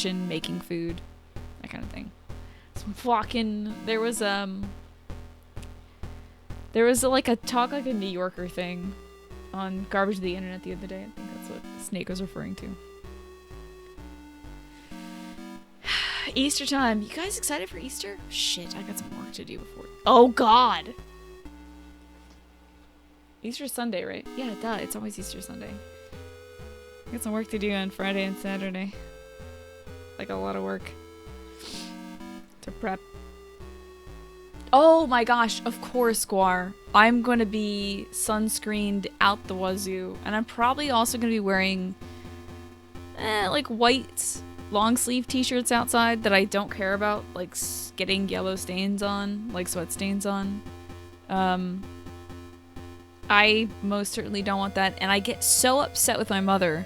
kitchen making food, that kind of thing. So there was like a talk like a New Yorker thing on Garbage of the Internet the other day. I think that's what Snake was referring to. Easter time. You guys excited for Easter? Shit, I got some work to do before. Oh God. Easter Sunday, right? Yeah, duh. It's always Easter Sunday. I got some work to do on Friday and Saturday. Like a lot of work to prep. Oh my gosh, of course, Guar. I'm going to be sunscreened out the wazoo. And I'm probably also going to be wearing like white long sleeve t-shirts outside that I don't care about, like getting yellow stains on, like sweat stains on. I most certainly don't want that, and I get so upset with my mother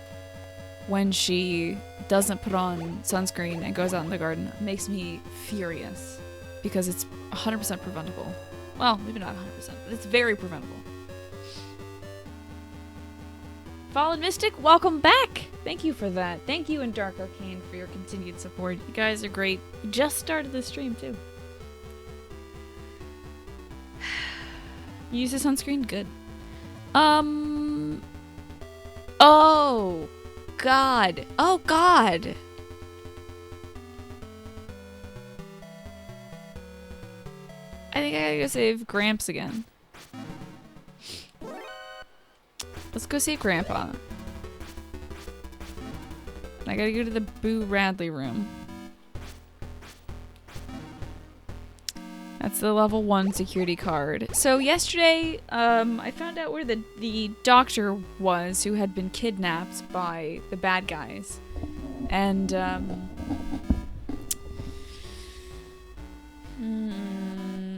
when she doesn't put on sunscreen and goes out in the garden. It makes me furious because it's 100% preventable. Well, maybe not 100%, but it's very preventable. Fallen Mystic, welcome back! Thank you for that. Thank you and Dark Arcane for your continued support. You guys are great. We just started this stream, too. You use the sunscreen? Good. Oh, God. Oh, God. I think I gotta go save Gramps again. Let's go save Grandpa. I gotta go to the Boo Radley room. That's the level 1 security card. So yesterday, I found out where the doctor was who had been kidnapped by the bad guys. And,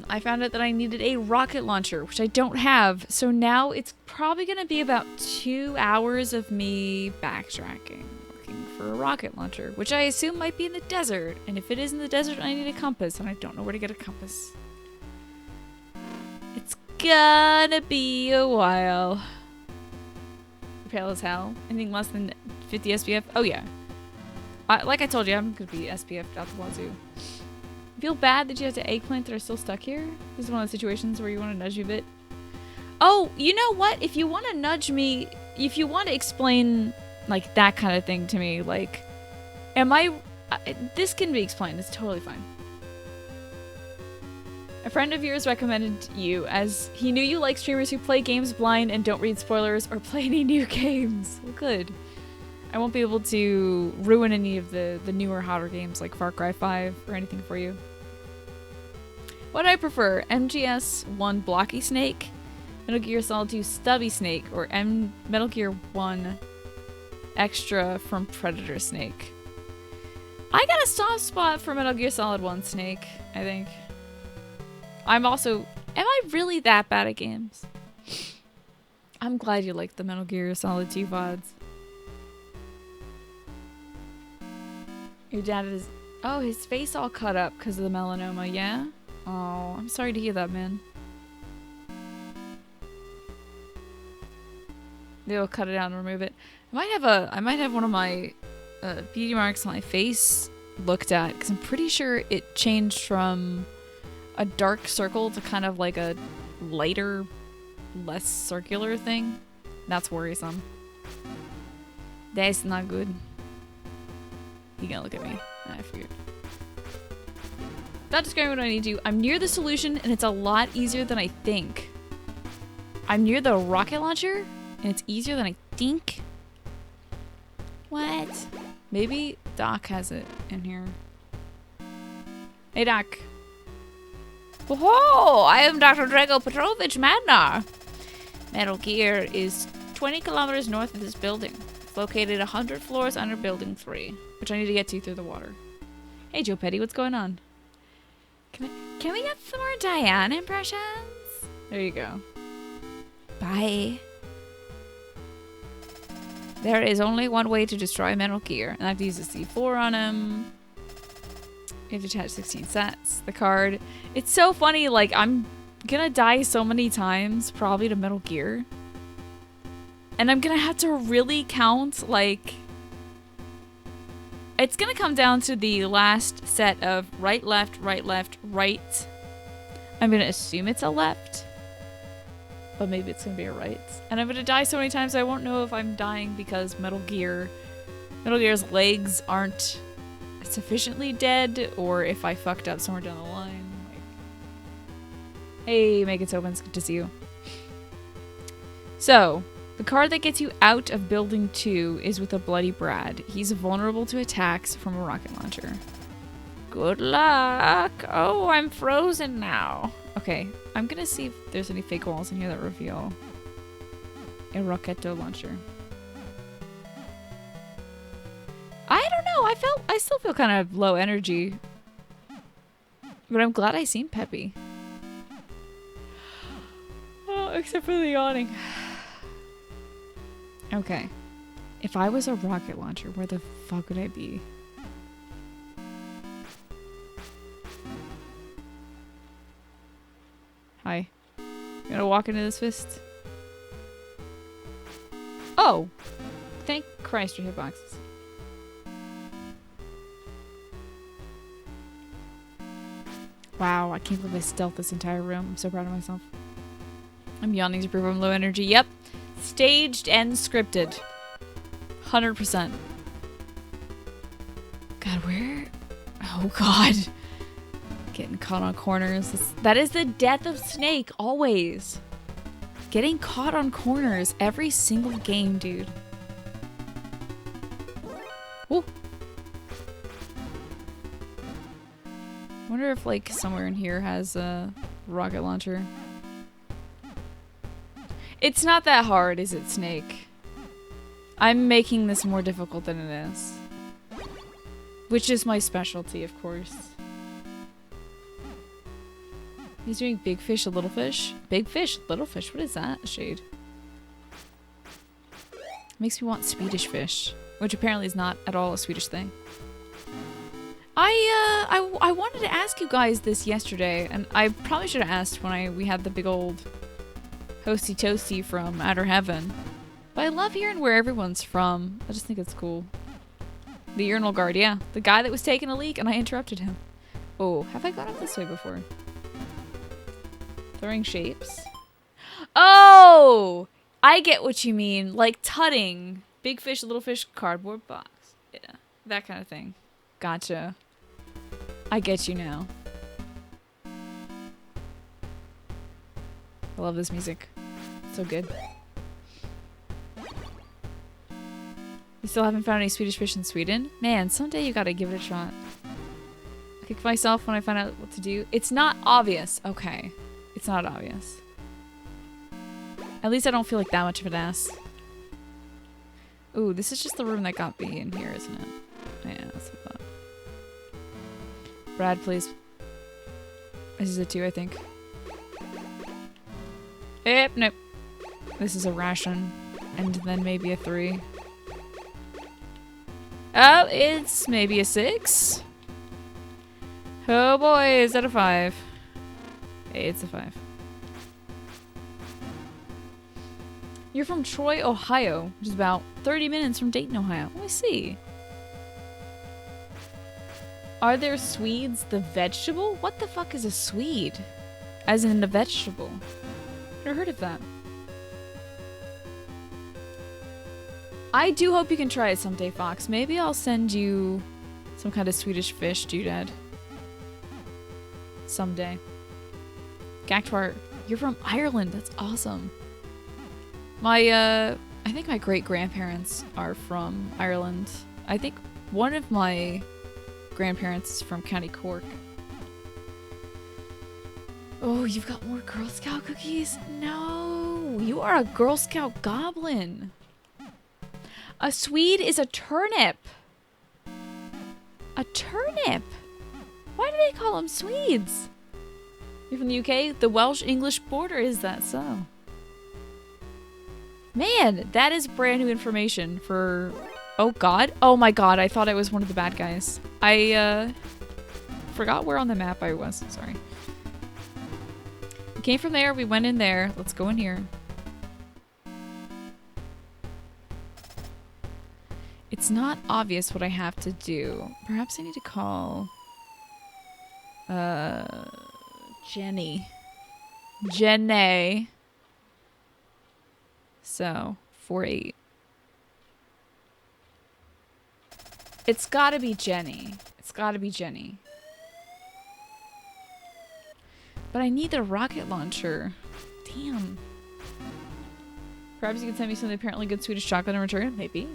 I found out that I needed a rocket launcher, which I don't have. So now it's probably gonna be about 2 hours of me backtracking, looking for a rocket launcher, which I assume might be in the desert. And if it is in the desert, I need a compass, and I don't know where to get a compass. It's gonna be a while. Pale as hell. Anything less than 50 SPF? Oh yeah. Like I told you, I'm gonna be SPF out the wazoo. Feel bad that you have to eggplant that are still stuck here? This is one of the situations where you want to nudge me a bit. Oh, you know what? If you want to nudge me, if you want to explain like that kind of thing to me, like, this can be explained. It's totally fine. A friend of yours recommended you as he knew you like streamers who play games blind and don't read spoilers or play any new games. Well, good. I won't be able to ruin any of the newer, hotter games like Far Cry 5 or anything for you. What do I prefer? MGS 1 Blocky Snake, Metal Gear Solid 2 Stubby Snake, or Metal Gear 1 Extra from Predator Snake? I got a soft spot for Metal Gear Solid 1 Snake, I think. Am I really that bad at games? I'm glad you like the Metal Gear Solid 2 VODs. Your dad is... Oh, his face all cut up because of the melanoma, yeah? Oh, I'm sorry to hear that, man. They'll cut it out and remove it. I might have one of my beauty marks on my face looked at, because I'm pretty sure it changed from a dark circle to kind of like a lighter, less circular thing. That's worrisome. That's not good. You can't look at me. I figured. Not describing what I need to do. I'm near the solution, and it's a lot easier than I think. I'm near the rocket launcher, and it's easier than I think. What? Maybe Doc has it in here. Hey, Doc. Whoa! I am Dr. Drago Petrovich Madnar. Metal Gear is 20 kilometers north of this building. It's located 100 floors under Building 3, which I need to get to through the water. Hey, Joe Petty, what's going on? Can we get some more Diane impressions? There you go. Bye. There is only one way to destroy Metal Gear, and I have to use a C4 on him. You have to attach 16 sets. The card. It's so funny, like, I'm gonna die so many times, probably to Metal Gear. And I'm gonna have to really count, like... It's gonna come down to the last set of right, left, right, left, right. I'm gonna assume it's a left, but maybe it's gonna be a right. And I'm gonna die so many times I won't know if I'm dying because Metal Gear's legs aren't sufficiently dead, or if I fucked up somewhere down the line. Like, hey, Make It Open, it's good to see you. So, the card that gets you out of Building 2 is with a Bloody Brad. He's vulnerable to attacks from a rocket launcher. Good luck! Oh, I'm frozen now. Okay, I'm gonna see if there's any fake walls in here that reveal a Rocketo launcher. I don't know, I still feel kind of low energy. But I'm glad I seen Peppy. Oh, except for the yawning. Okay. If I was a rocket launcher, where the fuck would I be? Hi. You gonna walk into this fist? Oh! Thank Christ for hitboxes. Wow, I can't believe I stealthed this entire room. I'm so proud of myself. I'm yawning to prove I'm low energy. Yep. Staged and scripted. 100%. God, where? Oh, God. Getting caught on corners. That is the death of Snake, always. Getting caught on corners every single game, dude. Ooh. Wonder if, like, somewhere in here has a rocket launcher. It's not that hard, is it, Snake? I'm making this more difficult than it is. Which is my specialty, of course. He's doing big fish, little fish? Big fish, little fish. What is that, Shade? Makes me want Swedish fish. Which apparently is not at all a Swedish thing. I wanted to ask you guys this yesterday, and I probably should have asked when we had the big old Hosty Toasty from Outer Heaven. But I love hearing where everyone's from. I just think it's cool. The Urinal Guard, yeah. The guy that was taking a leak and I interrupted him. Oh, have I gone up this way before? Throwing shapes? Oh! I get what you mean. Like tutting. Big fish, little fish, cardboard box. Yeah, that kind of thing. Gotcha. I get you now. I love this music. So good. You still haven't found any Swedish fish in Sweden? Man, someday you gotta give it a shot. I kick myself when I find out what to do. It's not obvious. Okay. It's not obvious. At least I don't feel like that much of an ass. Ooh, this is just the room that got me in here, isn't it? Yeah, that's what I thought. Brad, please. This is a 2, I think. Yep, nope. This is a ration. And then maybe a 3. Oh, it's maybe a 6. Oh boy, is that a 5? It's a 5. You're from Troy, Ohio, which is about 30 minutes from Dayton, Ohio. Let me see. Are there Swedes the vegetable? What the fuck is a Swede? As in a vegetable. Never heard of that. I do hope you can try it someday, Fox. Maybe I'll send you some kind of Swedish fish doodad. Someday. Gactwar, you're from Ireland. That's awesome. I think my great-grandparents are from Ireland. I think one of my grandparents is from County Cork. Oh, you've got more Girl Scout cookies? No, you are a Girl Scout goblin. A Swede is a turnip. A turnip? Why do they call them Swedes? You're from the UK? The Welsh-English border, is that so? Man, that is brand new information for... Oh god. Oh my god, I thought I was one of the bad guys. I forgot where on the map I was. Sorry. We came from there, we went in there. Let's go in here. It's not obvious what I have to do. Perhaps I need to call... Jenny. Jenny. So, 4-8. It's gotta be Jenny. It's gotta be Jenny. But I need the rocket launcher. Damn. Perhaps you can send me some apparently good Swedish chocolate in return? Maybe.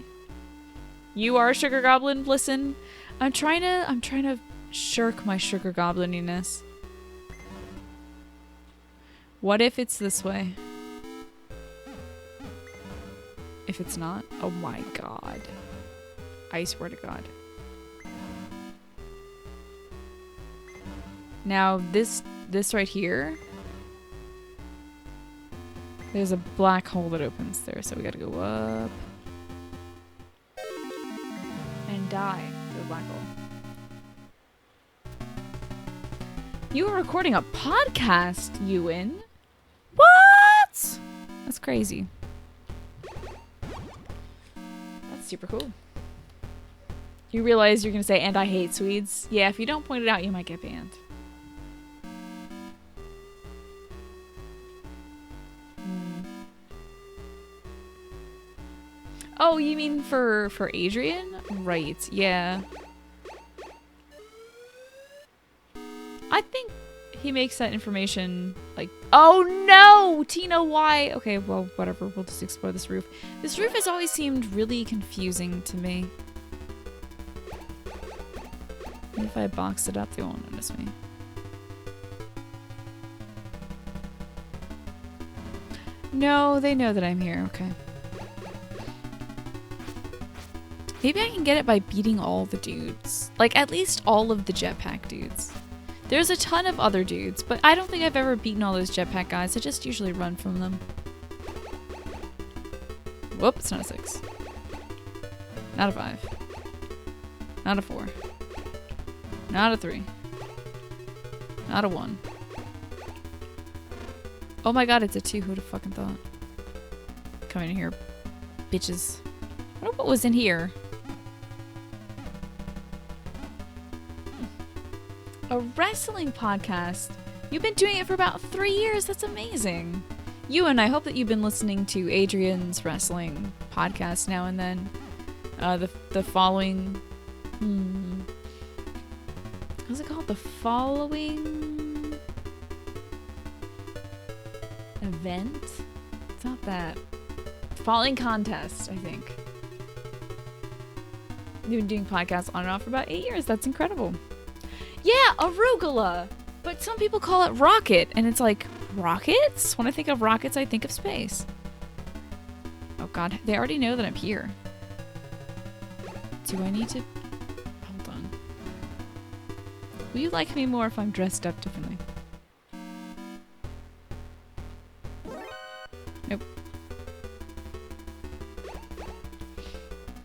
You are a sugar goblin? Listen, I'm trying to shirk my sugar goblininess. What if it's this way? If it's not? Oh my god. I swear to god. Now this right here, there's a black hole that opens there, so we gotta go up and die to the black hole. You are recording a podcast, Ewan? What? That's crazy. That's super cool. You realize you're gonna say, and I hate Swedes? Yeah, if you don't point it out, you might get banned. Oh, you mean for Adrian? Right, yeah. I think he makes that information like, oh no! Tina, why? Okay, well, whatever. We'll just explore this roof. This roof has always seemed really confusing to me. Maybe if I box it up, they won't notice me. No, they know that I'm here. Okay. Maybe I can get it by beating all the dudes. Like, at least all of the jetpack dudes. There's a ton of other dudes, but I don't think I've ever beaten all those jetpack guys. I just usually run from them. Whoop, it's not a 6. Not a 5. Not a 4. Not a 3. Not a 1. Oh my god, it's a 2. Who'd have fucking thought? Come in here, bitches. I wonder what was in here. A wrestling podcast? You've been doing it for about 3 years. That's amazing. Ewan, I hope that you've been listening to Adrian's wrestling podcast now and then. The following... What's it called? The following... event? It's not that. Following contest, I think. You've been doing podcasts on and off for about 8 years. That's incredible. Yeah, arugula! But some people call it rocket, and it's like, rockets? When I think of rockets, I think of space. Oh god, they already know that I'm here. Do I need to... Hold on. Will you like me more if I'm dressed up differently? Nope.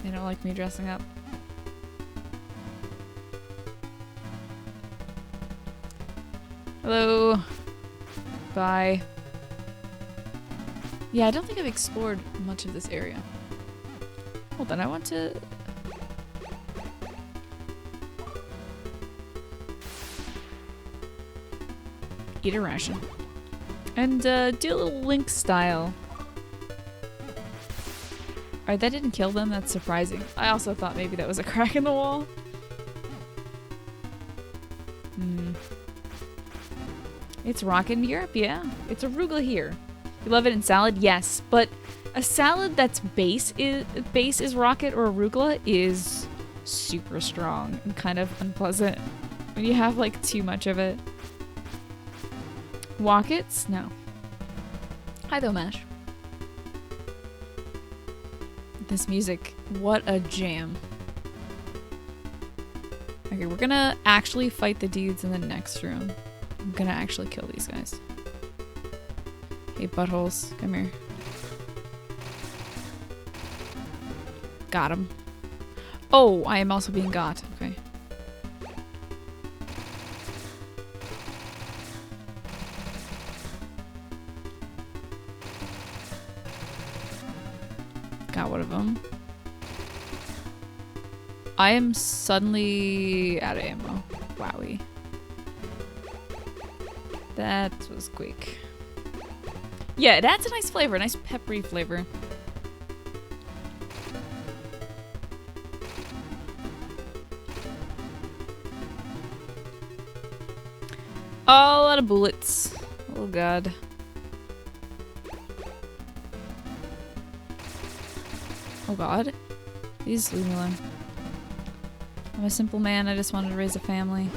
They don't like me dressing up. Hello. Bye. Yeah, I don't think I've explored much of this area. Hold on, I want to... eat a ration. And do a little Link style. Alright, that didn't kill them. That's surprising. I also thought maybe that was a crack in the wall. It's rocket in Europe, yeah. It's arugula here. You love it in salad? Yes. But a salad that's base is rocket or arugula is super strong and kind of unpleasant when you have like too much of it. Wockets? No. Hi though, Mash. This music, what a jam. Okay, we're gonna actually fight the dudes in the next room. I'm gonna actually kill these guys. Hey, buttholes, come here. Got him. Oh, I am also being got. Okay. Got one of them. I am suddenly out of ammo. Wowie. That was quick. Yeah, it adds a nice flavor, a nice peppery flavor. Oh, a lot of bullets. Oh god. Oh god. Please leave me alone. I'm a simple man, I just wanted to raise a family.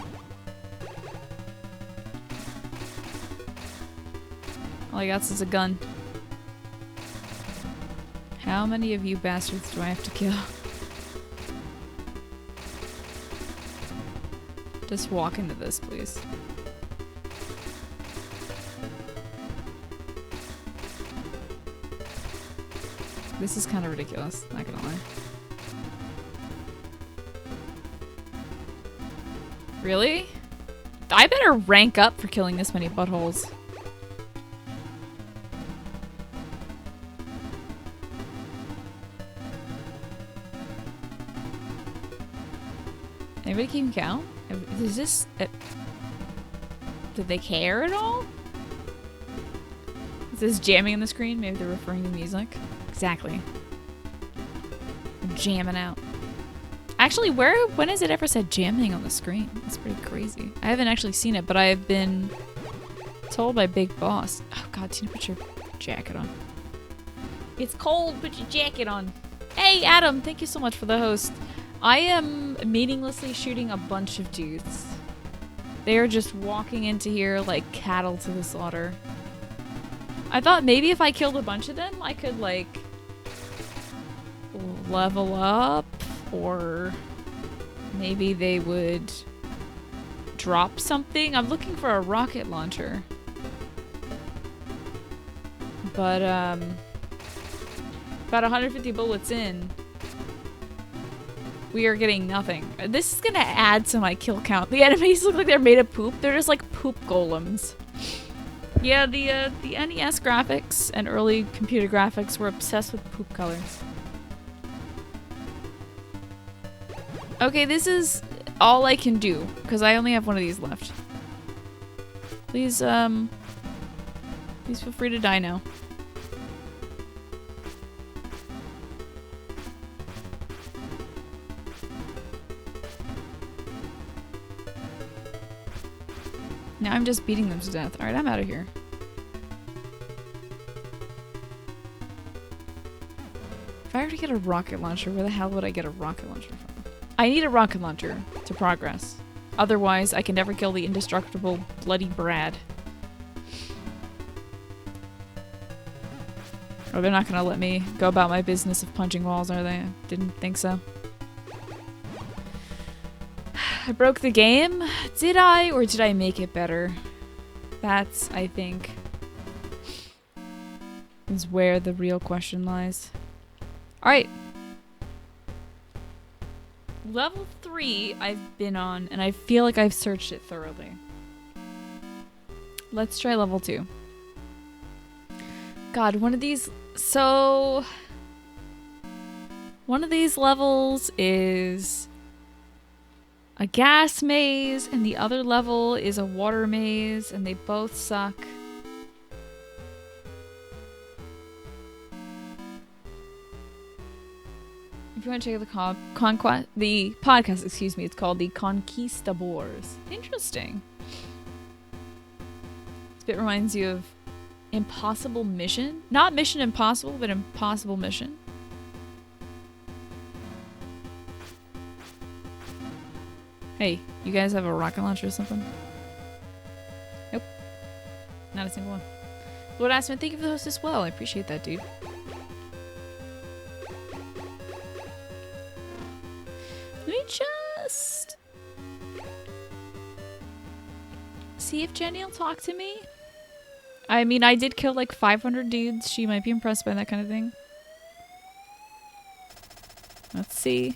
All I got is a gun. How many of you bastards do I have to kill? Just walk into this, please. This is kind of ridiculous, not gonna lie. Really? I better rank up for killing this many buttholes. Anybody keeping count? Is this... did they care at all? Is this jamming on the screen? Maybe they're referring to music? Exactly. I'm jamming out. Actually, when has it ever said jamming on the screen? That's pretty crazy. I haven't actually seen it, but I have been told by Big Boss. Oh god, Tina, put your jacket on. It's cold, put your jacket on. Hey, Adam, thank you so much for the host. I am meaninglessly shooting a bunch of dudes. They are just walking into here like cattle to the slaughter. I thought maybe if I killed a bunch of them, I could, like, level up, or maybe they would drop something. I'm looking for a rocket launcher. But, about 150 bullets in, we are getting nothing. This is gonna add to my kill count. The enemies look like they're made of poop. They're just like poop golems. Yeah, the NES graphics and early computer graphics were obsessed with poop colors. Okay, this is all I can do, because I only have one of these left. Please, please feel free to die now. Now I'm just beating them to death. Alright, I'm out of here. If I were to get a rocket launcher, where the hell would I get a rocket launcher from? I need a rocket launcher to progress. Otherwise, I can never kill the indestructible Bloody Brad. Oh, they're not gonna let me go about my business of punching walls, are they? Didn't think so. I broke the game. Did I, or did I make it better? That's, I think, is where the real question lies. Alright. Level 3 I've been on, and I feel like I've searched it thoroughly. Let's try level 2. God, one of these... So... one of these levels is a gas maze, and the other level is a water maze, and they both suck. If you want to check out the podcast, excuse me, it's called The Conquistadors. Interesting. This bit reminds you of Impossible Mission. Not Mission Impossible, but Impossible Mission. Hey, you guys have a rocket launcher or something? Nope. Not a single one. Lord Aspen, thank you for the host as well. I appreciate that, dude. Let me just see if Jenny will talk to me. I mean, I did kill like 500 dudes. She might be impressed by that kind of thing. Let's see.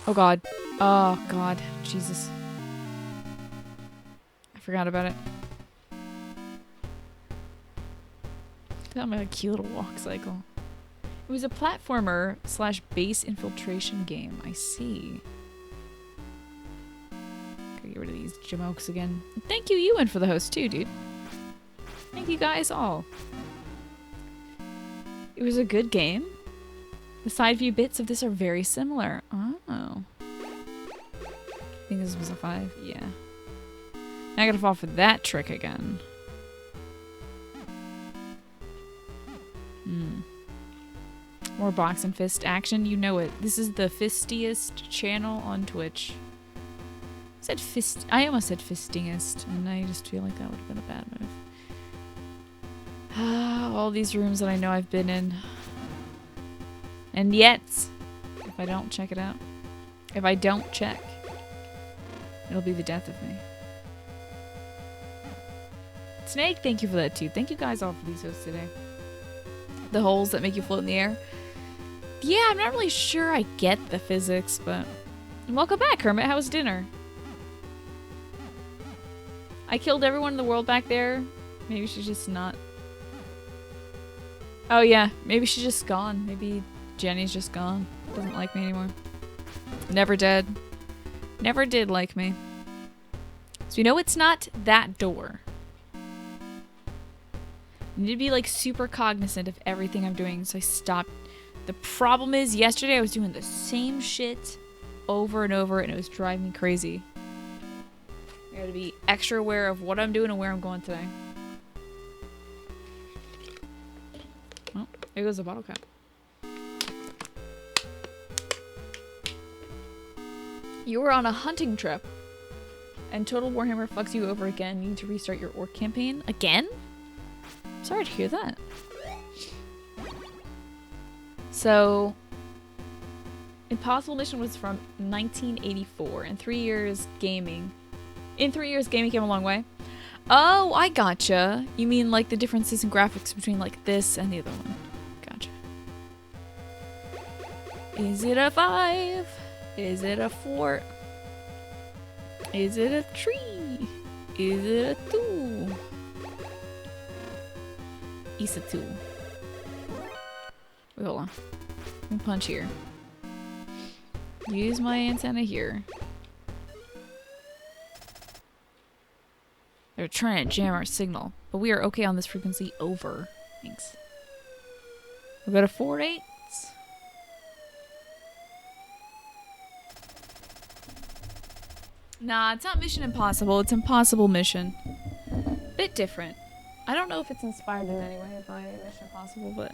Oh god. Oh god. Jesus. I forgot about it. That was a cute little walk cycle. It was a platformer / base infiltration game. I see. Gotta get rid of these jamokes again. Thank you, Ewan, for the host too, dude. Thank you guys all. It was a good game. The side view bits of this are very similar. Oh. I think this was a 5. Yeah. Now I gotta fall for that trick again. More box and fist action. You know it. This is the fistiest channel on Twitch. I said fist. I almost said fistingest, and I just feel like that would have been a bad move. All these rooms that I know I've been in. And yet, if I don't check it out, if I don't check, it'll be the death of me. Snake, thank you for that too. Thank you guys all for these hosts today. The holes that make you float in the air. Yeah, I'm not really sure I get the physics, but... Welcome back, Hermit. How was dinner? I killed everyone in the world back there. Maybe she's just not... Oh yeah, maybe she's just gone. Maybe Jenny's just gone. Doesn't like me anymore. Never did. Never did like me. So you know it's not that door. I need to be like super cognizant of everything I'm doing, so I stopped. The problem is, yesterday I was doing the same shit over and over, and it was driving me crazy. I gotta be extra aware of what I'm doing and where I'm going today. Oh, there goes the bottle cap. You were on a hunting trip, and Total Warhammer fucks you over again. You need to restart your orc campaign again? Sorry to hear that. So, Impossible Mission was from 1984. In 3 years, gaming came a long way. Oh, I gotcha. You mean like the differences in graphics between like this and the other one. Gotcha. Is it a 5? Is it a 4? Is it a 3? Is it a 2? It's a 2. Wait, hold on. Let me punch here. Use my antenna here. They're trying to jam our signal, but we are okay on this frequency over. Thanks. We'll go to 4-8. Nah, it's not Mission Impossible. It's Impossible Mission. Bit different. I don't know if it's inspired in any way by Mission Impossible, but...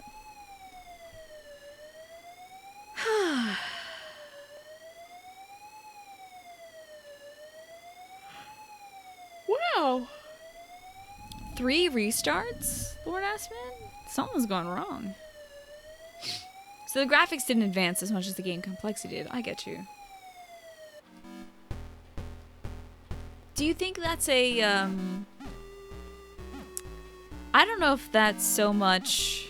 Wow! 3 restarts, Lord Assman? Something's gone wrong. So the graphics didn't advance as much as the game complexity did. I get you. Do you think that's a, I don't know if that's so much...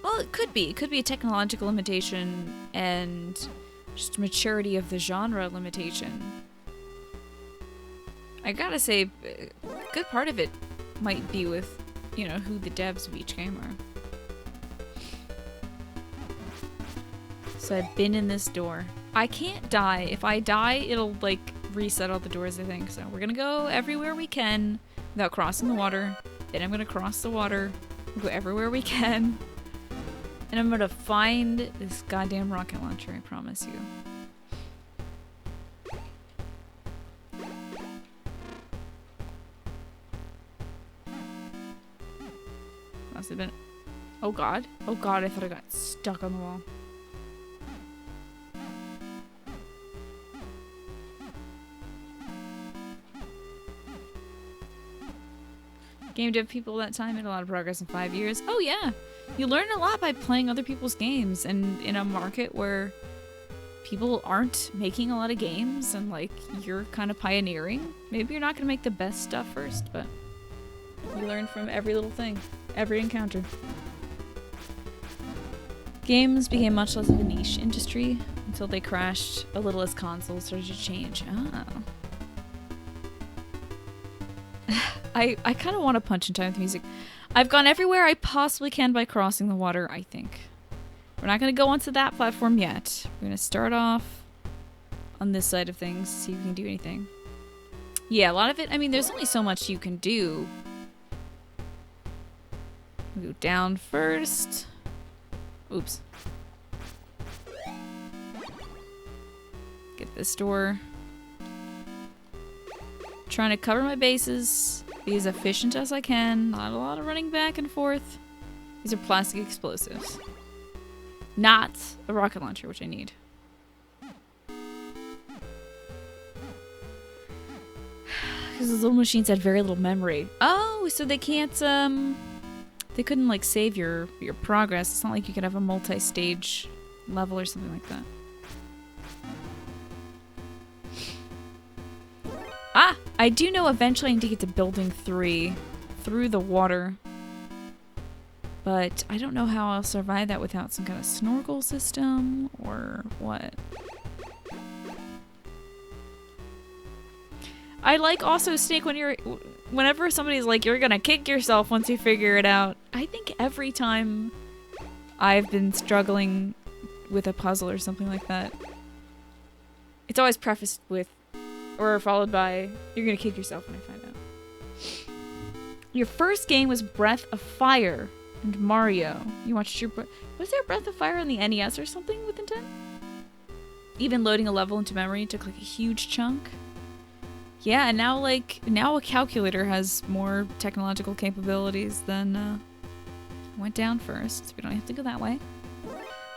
Well, it could be. It could be a technological limitation and just maturity of the genre limitation. I gotta say, a good part of it might be with, you know, who the devs of each game are. So I've been in this door. I can't die. If I die, it'll, like, reset all the doors, I think. So we're gonna go everywhere we can without crossing the water. Then I'm gonna cross the water, go everywhere we can. And I'm gonna find this goddamn rocket launcher, I promise you. Must have been... Oh god. Oh god, I thought I got stuck on the wall. Game dev people that time made a lot of progress in 5 years. Oh yeah! You learn a lot by playing other people's games, and in a market where people aren't making a lot of games and like you're kind of pioneering. Maybe you're not gonna make the best stuff first, but you learn from every little thing, every encounter. Games became much less of a niche industry until they crashed a little as consoles started to change. Oh. I kind of want to punch in time with music. I've gone everywhere I possibly can by crossing the water, I think. We're not going to go onto that platform yet. We're going to start off on this side of things, see if we can do anything. Yeah, a lot of it, I mean, there's only so much you can do. We'll go down first. Oops. Get this door. Trying to cover my bases, be as efficient as I can. Not a lot of running back and forth. These are plastic explosives. Not a rocket launcher, which I need. Because those little machines had very little memory. Oh, so they can't, they couldn't, like, save your progress. It's not like you could have a multi-stage level or something like that. Ah! I do know eventually I need to get to Building 3 through the water. But I don't know how I'll survive that without some kind of snorkel system or what. I like also, Snake, whenever somebody's like, you're gonna kick yourself once you figure it out. I think every time I've been struggling with a puzzle or something like that, it's always prefaced with, or followed by, you're gonna kick yourself when I find out. Your first game was Breath of Fire and Mario. You watched your... Was there Breath of Fire on the NES or something with intent? Even loading a level into memory took like a huge chunk. Yeah, and now now a calculator has more technological capabilities than went down first. So we don't have to go that way.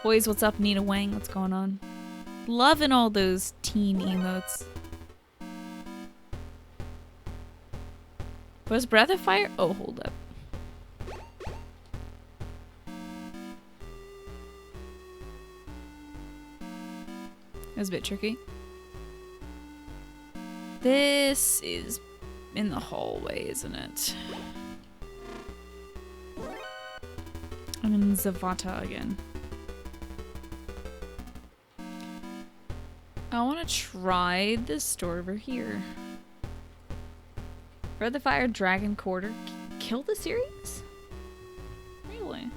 Boys, what's up? Nina Wang, what's going on? Loving all those teen emotes. Was Breath of Fire? Oh, hold up. That was a bit tricky. This is in the hallway, isn't it? I'm in Zavata again. I want to try this door over here. Breath of Fire, Dragon Quarter. Kill the series? Really?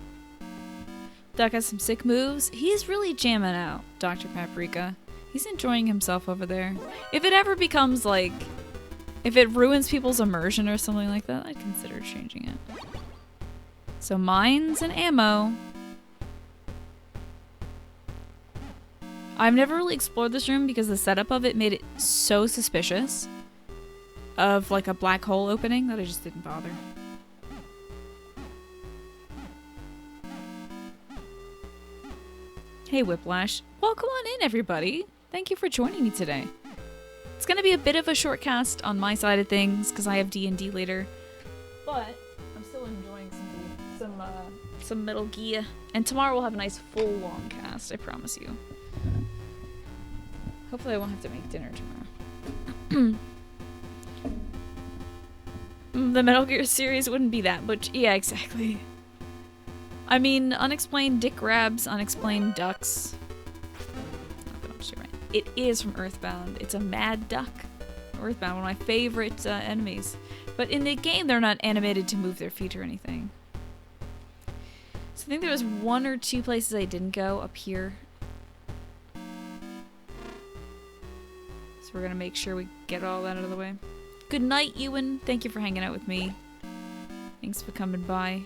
Duck has some sick moves. He's really jamming out, Dr. Paprika. He's enjoying himself over there. If it ever becomes like... If it ruins people's immersion or something like that, I'd consider changing it. So mines and ammo. I've never really explored this room because the setup of it made it so suspicious of like a black hole opening that I just didn't bother. Hey Whiplash. Well, come on in everybody. Thank you for joining me today. It's gonna be a bit of a short cast on my side of things because I have D&D later, but I'm still enjoying some Metal Gear. And tomorrow we'll have a nice full long cast, I promise you. Hopefully I won't have to make dinner tomorrow. The Metal Gear series wouldn't be that much. Yeah, exactly. I mean, unexplained dick grabs, unexplained ducks. It is from Earthbound. It's a mad duck. Earthbound, one of my favorite enemies. But in the game, they're not animated to move their feet or anything. So I think there was 1 or 2 places I didn't go up here. So we're gonna make sure we get all that out of the way. Good night, Ewan. Thank you for hanging out with me. Thanks for coming by.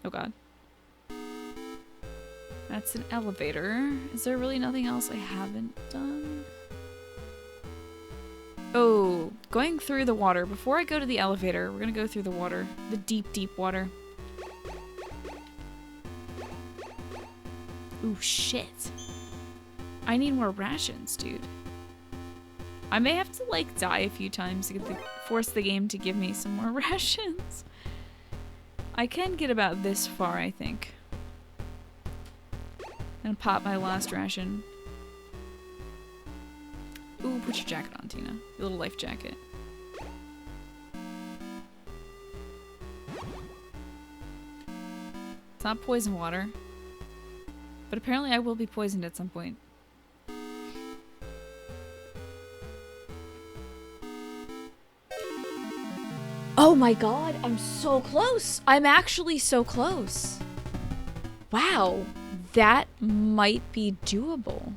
Oh god. That's an elevator. Is there really nothing else I haven't done? Oh, going through the water. Before I go to the elevator, we're gonna go through the water. The deep, deep water. Ooh, shit. I need more rations, dude. I may have to, like, die a few times to force the game to give me some more rations. I can get about this far, I think. And pop my last ration. Ooh, put your jacket on, Tina. Your little life jacket. It's not poison water. But apparently I will be poisoned at some point. Oh my god, I'm so close. I'm actually so close. Wow, that might be doable.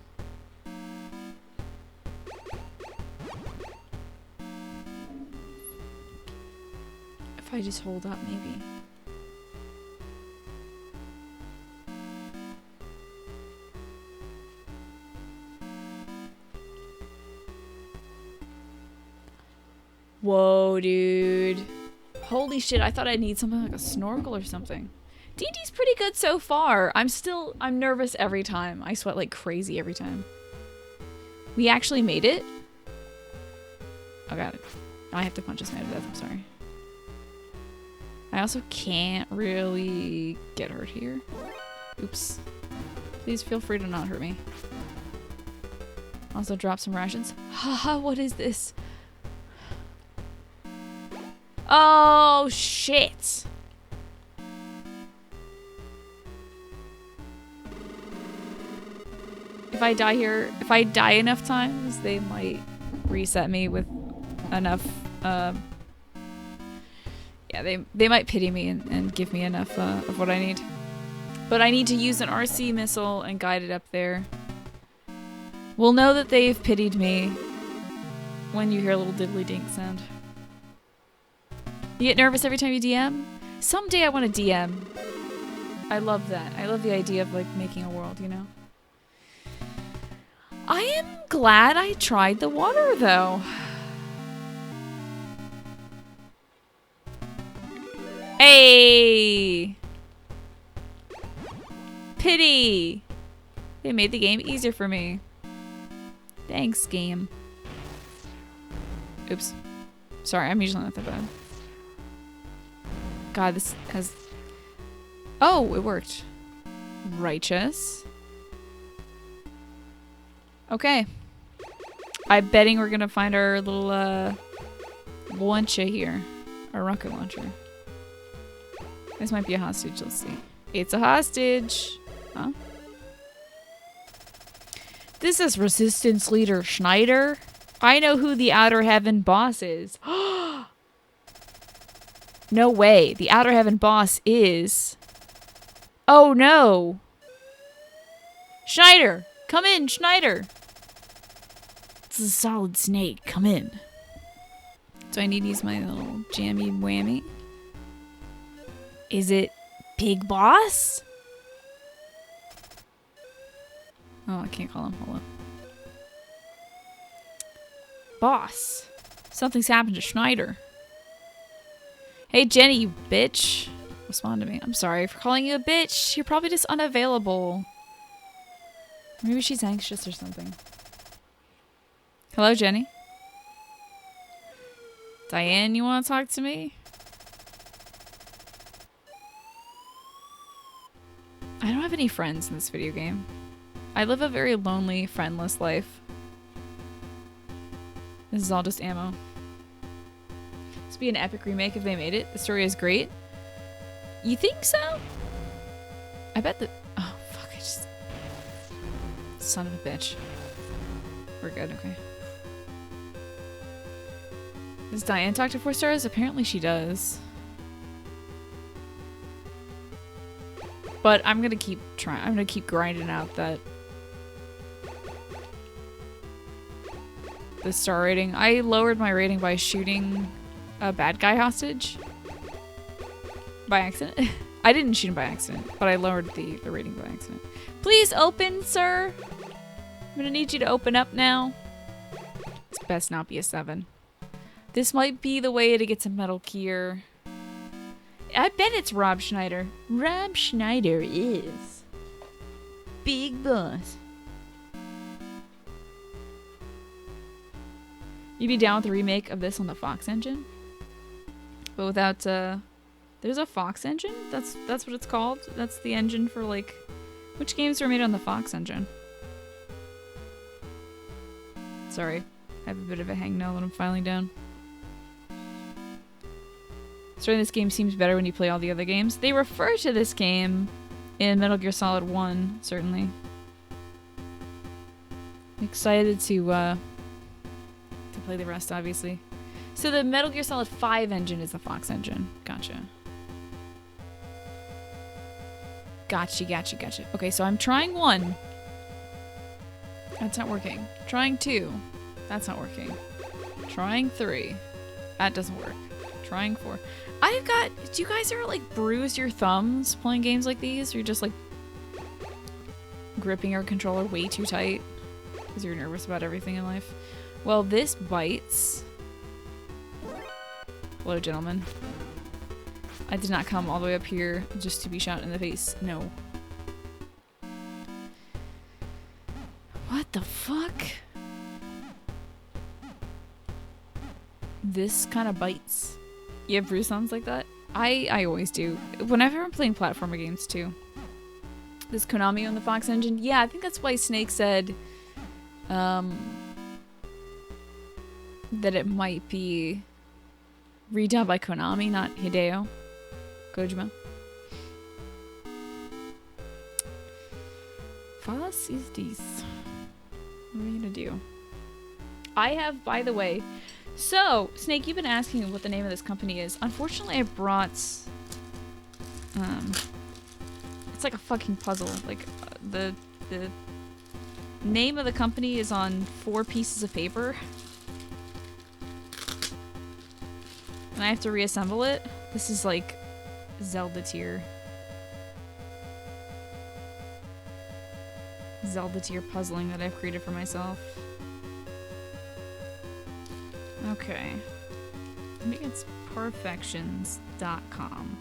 If I just hold up, maybe. Whoa, dude. Holy shit, I thought I'd need something like a snorkel or something. D&D's pretty good so far. I'm nervous every time. I sweat like crazy every time. We actually made it? Oh, got it. I have to punch this man to death, I'm sorry. I also can't really get hurt here. Oops. Please feel free to not hurt me. Also drop some rations. Haha, what is this? Oh, shit. If I die here, if I die enough times, they might reset me with enough, yeah, they might pity me and give me enough of what I need. But I need to use an RC missile and guide it up there. We'll know that they've pitied me when you hear a little diddly dink sound. You get nervous every time you DM? Someday I want to DM. I love that. I love the idea of like making a world, you know? I am glad I tried the water though. Hey! Pity! They made the game easier for me. Thanks, game. Oops. Sorry, I'm usually not that bad. God, this has... Oh, it worked. Righteous. Okay. I'm betting we're gonna find our little, launcher here. Our rocket launcher. This might be a hostage, let's see. It's a hostage! Huh? This is Resistance Leader Schneider. I know who the Outer Heaven boss is. No way. The Outer Heaven boss is... Oh no! Schneider! Come in, Schneider! It's a solid snake. Come in. Do I need to use my little jammy whammy? Is it Big Boss? Oh, I can't call him. Hold on. Boss. Something's happened to Schneider. Hey, Jenny, you bitch. Respond to me. I'm sorry for calling you a bitch. You're probably just unavailable. Maybe she's anxious or something. Hello, Jenny. Diane, you want to talk to me? I don't have any friends in this video game. I live a very lonely, friendless life. This is all just ammo. This would be an epic remake if they made it. The story is great. You think so? I bet that... Oh, fuck, I just... Son of a bitch. We're good, okay. Does Diane talk to 4 stars? Apparently she does. But I'm gonna keep trying. I'm gonna keep grinding out that... the star rating. I lowered my rating by shooting a bad guy hostage. By accident. I didn't shoot him by accident, but I lowered the rating by accident. Please open, sir! I'm gonna need you to open up now. This best not be a 7. This might be the way to get some Metal Gear. I bet it's Rob Schneider. Rob Schneider is Big Boss. You'd be down with the remake of this on the Fox engine? But without, there's a Fox engine? That's what it's called? That's the engine for, like... Which games were made on the Fox engine? Sorry. I have a bit of a hang now that I'm filing down. Starting this game seems better when you play all the other games. They refer to this game in Metal Gear Solid 1, certainly. I'm excited to play the rest, obviously. So the Metal Gear Solid 5 engine is the Fox engine. Gotcha. Gotcha. Okay, so I'm trying 1. That's not working. Trying 2. That's not working. Trying 3. That doesn't work. Trying 4. Do you guys ever like bruise your thumbs playing games like these? Or you're just like gripping your controller way too tight because you're nervous about everything in life? Well, this bites. Hello, gentlemen. I did not come all the way up here just to be shot in the face. No. What the fuck? This kind of bites. You have bruise thumbs like that? I always do. Whenever I'm playing platformer games too. This Konami on the Fox engine? Yeah, I think that's why Snake said that it might be redone by Konami, not Hideo Kojima. Was is this? What are we gonna do? I have, by the way, so Snake, you've been asking me what the name of this company is. Unfortunately, I brought it's like a fucking puzzle. Like the name of the company is on 4 pieces of paper. And I have to reassemble it. This is like Zelda tier. Zelda tier puzzling that I've created for myself. Okay. I think it's Parfections.com.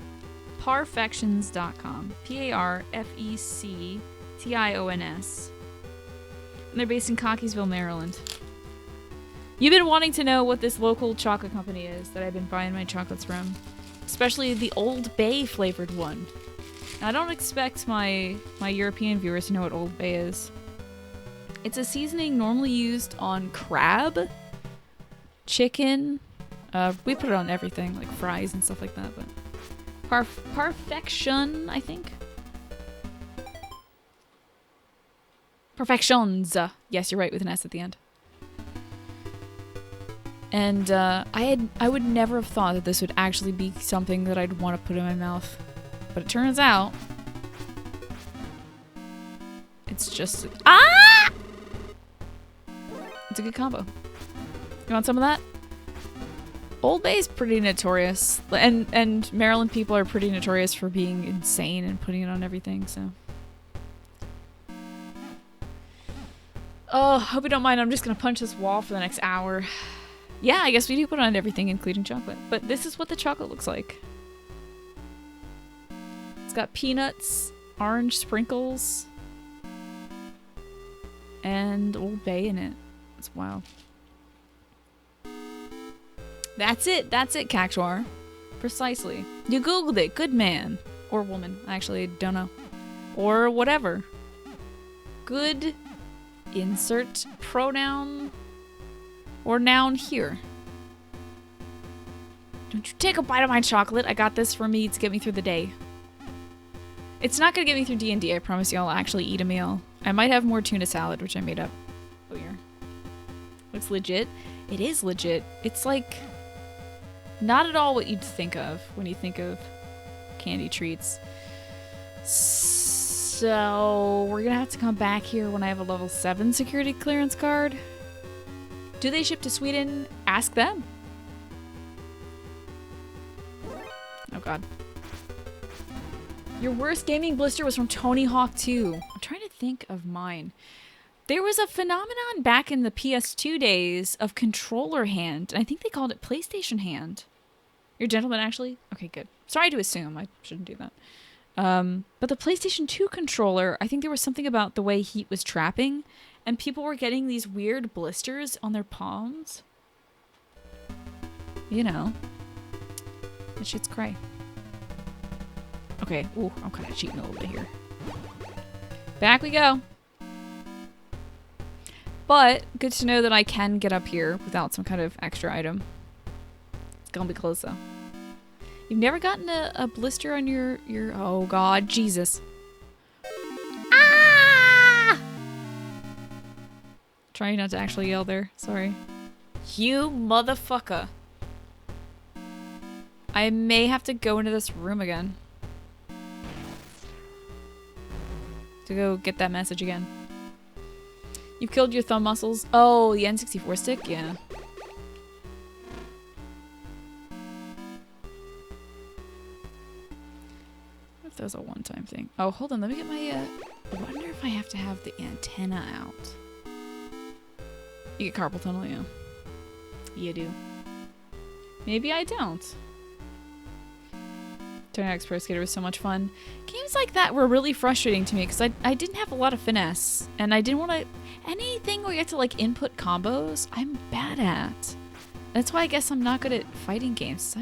Parfections.com. Parfections. And they're based in Cockeysville, Maryland. You've been wanting to know what this local chocolate company is that I've been buying my chocolates from. Especially the Old Bay flavored one. Now, I don't expect my European viewers to know what Old Bay is. It's a seasoning normally used on crab, chicken. We put it on everything, like fries and stuff like that. But Perfection, I think. Perfections. Yes, you're right, with an S at the end. And I would never have thought that this would actually be something that I'd want to put in my mouth. But it turns out it's just it's a good combo. You want some of that? Old Bay's pretty notorious, and Maryland people are pretty notorious for being insane and putting it on everything, so. Oh, hope you don't mind, I'm just gonna punch this wall for the next hour. Yeah, I guess we do put it on everything, including chocolate. But this is what the chocolate looks like. It's got peanuts, orange sprinkles, and Old Bay in it. It's wild. That's it, Cactuar. Precisely. You Googled it, good man. Or woman, actually, don't know. Or whatever. Good, insert pronoun or noun here. Don't you take a bite of my chocolate. I got this for me to get me through the day. It's not gonna get me through D&D, I promise you. I'll actually eat a meal. I might have more tuna salad, which I made up. Oh, yeah. Looks legit. It is legit. It's like not at all what you'd think of when you think of candy treats. So we're gonna have to come back here when I have a level 7 security clearance card. Do they ship to Sweden? Ask them. Oh god. Your worst gaming blister was from Tony Hawk 2. I'm trying to think of mine. There was a phenomenon back in the PS2 days of controller hand, and I think they called it PlayStation hand. You're a gentleman, actually? Okay, good. Sorry to assume. I shouldn't do that. But the PlayStation 2 controller, I think there was something about the way heat was trapping, and people were getting these weird blisters on their palms. You know. That shit's cray. Okay, ooh, I'm kind of cheating a little bit here. Back we go. But, good to know that I can get up here without some kind of extra item. It's gonna be close, though. You've never gotten a blister on your... Oh, God, Jesus. Ah! Trying not to actually yell there. Sorry. You motherfucker. I may have to go into this room again. To go get that message again. You've killed your thumb muscles. Oh, the N64 stick? Yeah. What if that was a one-time thing? Oh, hold on. Let me get my, I wonder if I have to have the antenna out. You get carpal tunnel, yeah. You do. Maybe I don't. Turning X Pro Skater was so much fun. Games like that were really frustrating to me because I didn't have a lot of finesse. And I didn't want to... Anything where you have to, like, input combos, I'm bad at. That's why I guess I'm not good at fighting games.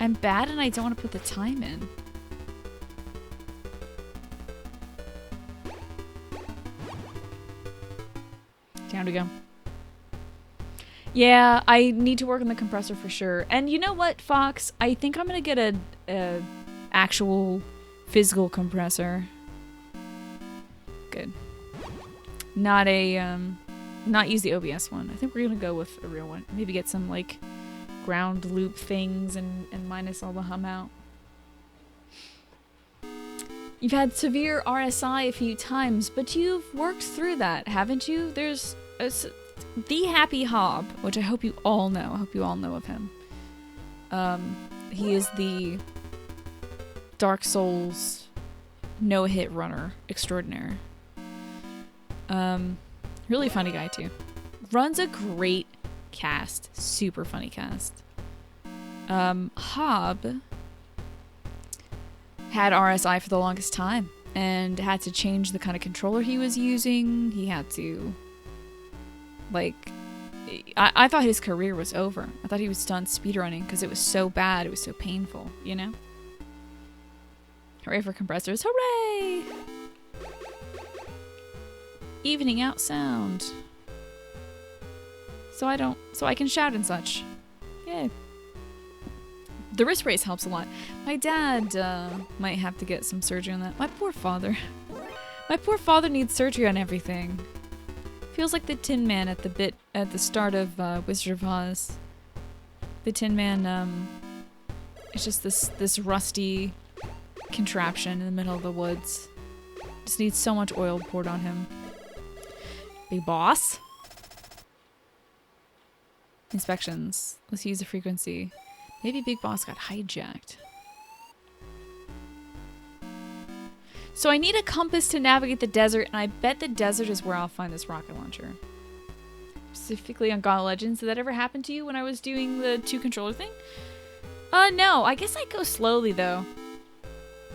I'm bad and I don't want to put the time in. Down to go. Yeah, I need to work on the compressor for sure. And you know what, Fox? I think I'm gonna get a actual physical compressor. Good. Not a not use the OBS one. I think we're gonna go with a real one. Maybe get some like ground loop things and minus all the hum out. You've had severe RSI a few times, but you've worked through that, haven't you? There's the Happy Hob, which I hope you all know. I hope you all know of him. He is the Dark Souls no-hit runner extraordinaire. Really funny guy too. Runs a great cast. Super funny cast. Hob had RSI for the longest time and had to change the kind of controller he was using. He had to, like, I thought his career was over. I thought he was done speedrunning because it was so bad. It was so painful, you know? Hooray for compressors. Hooray! Evening out sound. So I can shout and such. Yay. The wrist brace helps a lot. My dad might have to get some surgery on that. My poor father. My poor father needs surgery on everything. Feels like the Tin Man at the start of Wizard of Oz. The Tin Man, it's just this rusty contraption in the middle of the woods. Just needs so much oil poured on him. Big boss. Inspections. Let's use the frequency. Maybe Big Boss got hijacked. So I need a compass to navigate the desert, and I bet the desert is where I'll find this rocket launcher. Specifically on Gauntlet Legends. Did that ever happen to you when I was doing the 2-controller thing? No. I guess I go slowly, though.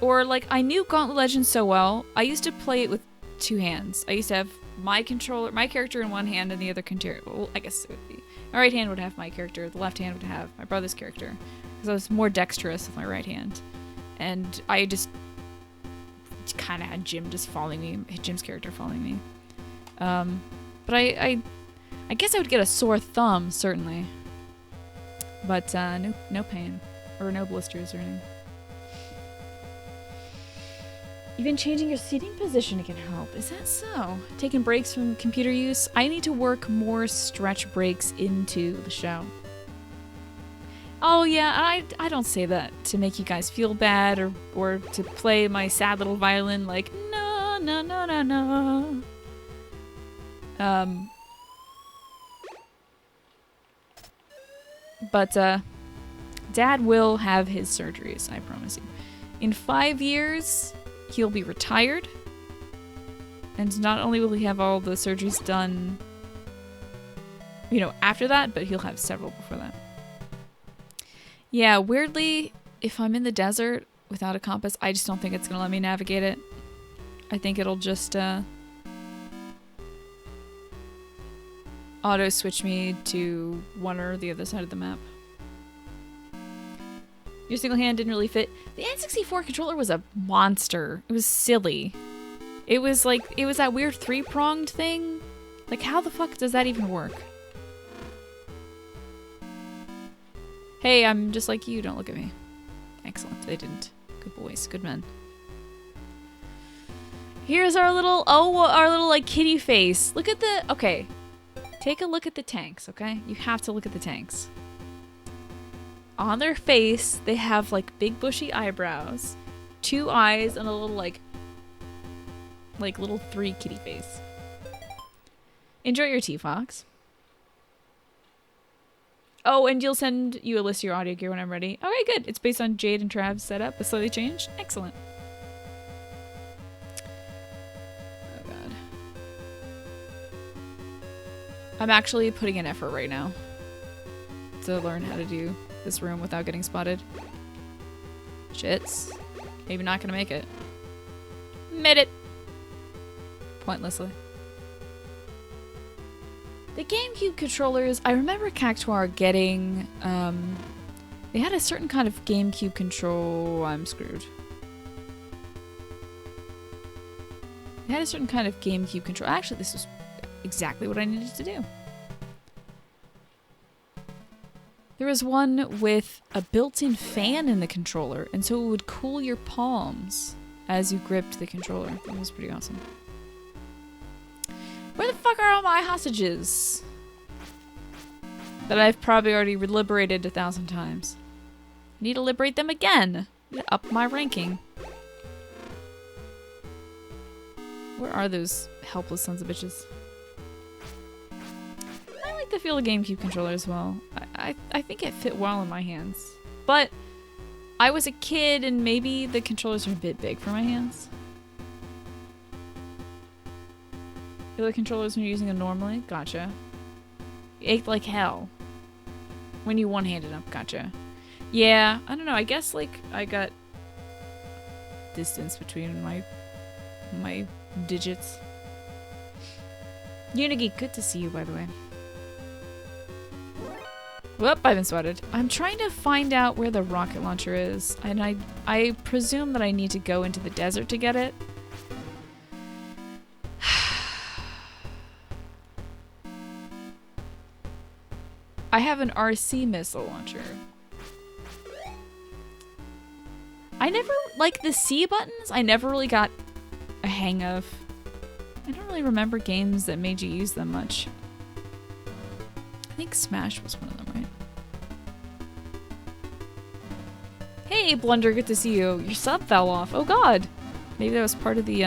Or, like, I knew Gauntlet Legends so well, I used to play it with 2 hands. I used to have my character in one hand and the other controller. Well, I guess it would be. My right hand would have my character, the left hand would have my brother's character. Because I was more dexterous with my right hand. And I just kind of had Jim just following me, Jim's character following me. But I guess I would get a sore thumb, certainly. But no pain. Or no blisters or anything. Even changing your seating position can help. Is that so? Taking breaks from computer use? I need to work more stretch breaks into the show. Oh yeah, I don't say that to make you guys feel bad or to play my sad little violin like no no no no no. But Dad will have his surgeries, I promise you. In 5 years, he'll be retired. And not only will he have all the surgeries done, you know, after that, but he'll have several before that. Yeah, weirdly, if I'm in the desert without a compass, I just don't think it's going to let me navigate it. I think it'll just auto switch me to one or the other side of the map. Your single hand didn't really fit. The N64 controller was a monster. It was silly. It was like, it was that weird 3-pronged thing. Like, how the fuck does that even work? Hey, I'm just like you, don't look at me. Excellent, they didn't. Good boys, good men. Here's our little, our little like kitty face. Look at the, okay. Take a look at the tanks, okay? You have to look at the tanks. On their face, they have like big bushy eyebrows, 2 eyes, and a little like little 3 kitty face. Enjoy your tea, Fox. Oh, and you'll send you a list of your audio gear when I'm ready. Okay, good. It's based on Jade and Trav's setup, but slightly changed. Excellent. Oh god. I'm actually putting in effort right now to learn how to do this room without getting spotted. Shits. Maybe not gonna make it. Made it! Pointlessly. The GameCube controllers, I remember Cactuar getting, they had a certain kind of GameCube control. I'm screwed. They had a certain kind of GameCube control. Actually, this was exactly what I needed to do. There was one with a built-in fan in the controller, and so it would cool your palms as you gripped the controller. That was pretty awesome. Where the fuck are all my hostages? That I've probably already liberated 1,000 times. Need to liberate them again. Up my ranking. Where are those helpless sons of bitches? I like the feel of GameCube controller as well. I think it fit well in my hands. But I was a kid and maybe the controllers are a bit big for my hands. Feel the controllers when you're using them normally? Gotcha. You ached like hell. When you one-handed them. Gotcha. Yeah, I don't know. I guess, like, I got distance between my digits. Unigi, good to see you, by the way. Whoop, I've been spotted. I'm trying to find out where the rocket launcher is, and I presume that I need to go into the desert to get it. I have an RC missile launcher. I never, like the C buttons, I never really got a hang of. I don't really remember games that made you use them much. I think Smash was one of them, right? Hey, Blunder, good to see you. Your sub fell off. Oh god. Maybe that was part of the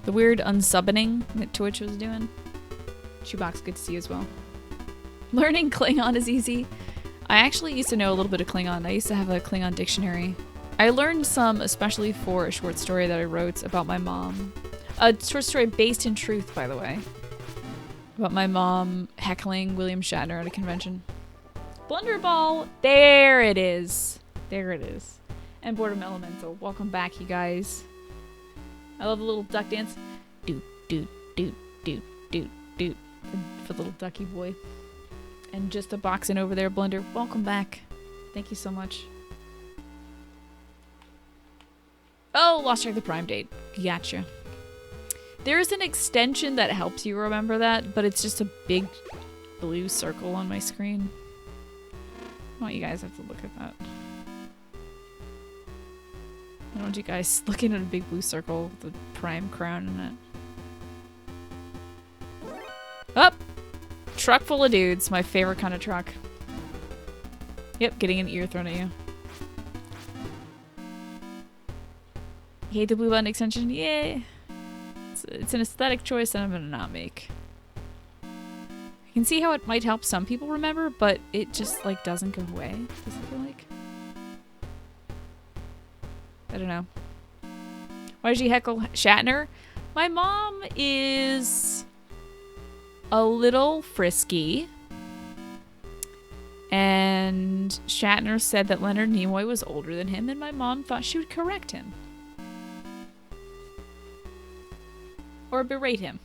weird unsubbining that Twitch was doing. Shoebox, good to see you as well. Learning Klingon is easy. I actually used to know a little bit of Klingon. I used to have a Klingon dictionary. I learned some, especially for a short story that I wrote about my mom. A short story based in truth, by the way. About my mom heckling William Shatner at a convention. Blunderball! There it is. There it is. And Boredom Elemental. Welcome back, you guys. I love the little duck dance. Doot, doot, doot, doot, doot, doot. For little ducky boy. And just a boxing over there, Blunder. Welcome back. Thank you so much. Oh, lost track of the prime date. Gotcha. There's an extension that helps you remember that, but it's just a big blue circle on my screen. I want you guys have to look at that. I don't want you guys looking at a big blue circle with the prime crown in it. Up! Truck full of dudes. My favorite kind of truck. Yep, getting an ear thrown at you. You hate the blue button extension? Yeah. It's an aesthetic choice that I'm gonna not make. I can see how it might help some people remember, but it just, like, doesn't go away. Does it feel like? I don't know. Why did you heckle Shatner? My mom is a little frisky. And Shatner said that Leonard Nimoy was older than him, and my mom thought she would correct him. Or berate him.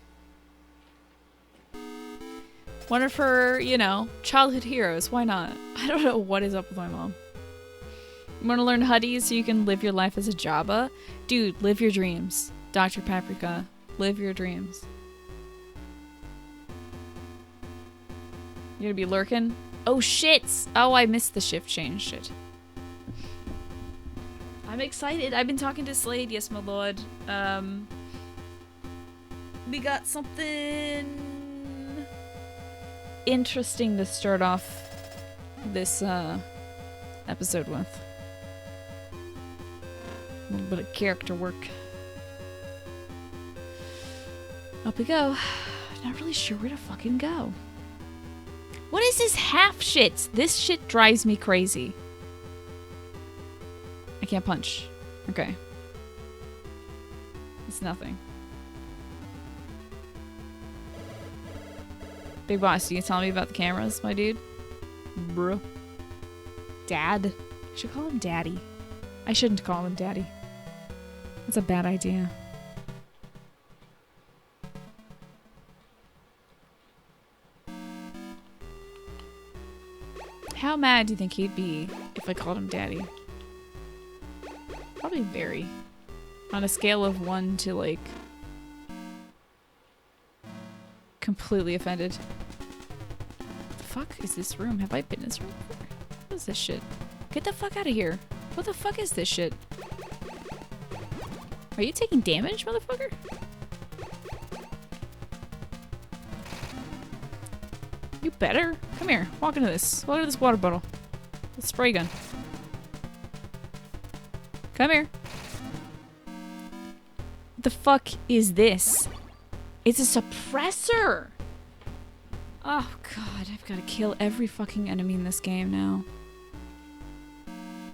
One of her, you know, childhood heroes. Why not? I don't know what is up with my mom. You want to learn Huddies so you can live your life as a Jabba? Dude, live your dreams. Dr. Paprika, live your dreams. You're gonna be lurking? Oh shit! Oh, I missed the shift change. Shit. I'm excited. I've been talking to Slade. Yes, my lord. We got something interesting to start off this episode with. A little bit of character work. Up we go. Not really sure where to fucking go. What is this half shit? This shit drives me crazy. I can't punch. Okay. It's nothing. Big boss, you tell me about the cameras, my dude? Bro. Dad. I should call him Daddy. I shouldn't call him Daddy. That's a bad idea. How mad do you think he'd be if I called him Daddy? Probably very. On a scale of 1 to like completely offended. What the fuck is this room? Have I been in this room before? What is this shit? Get the fuck out of here. What the fuck is this shit? Are you taking damage, motherfucker? You better. Come here. Walk into this. Walk into this water bottle. The spray gun. Come here. What the fuck is this? It's a suppressor! Oh god, I've got to kill every fucking enemy in this game now.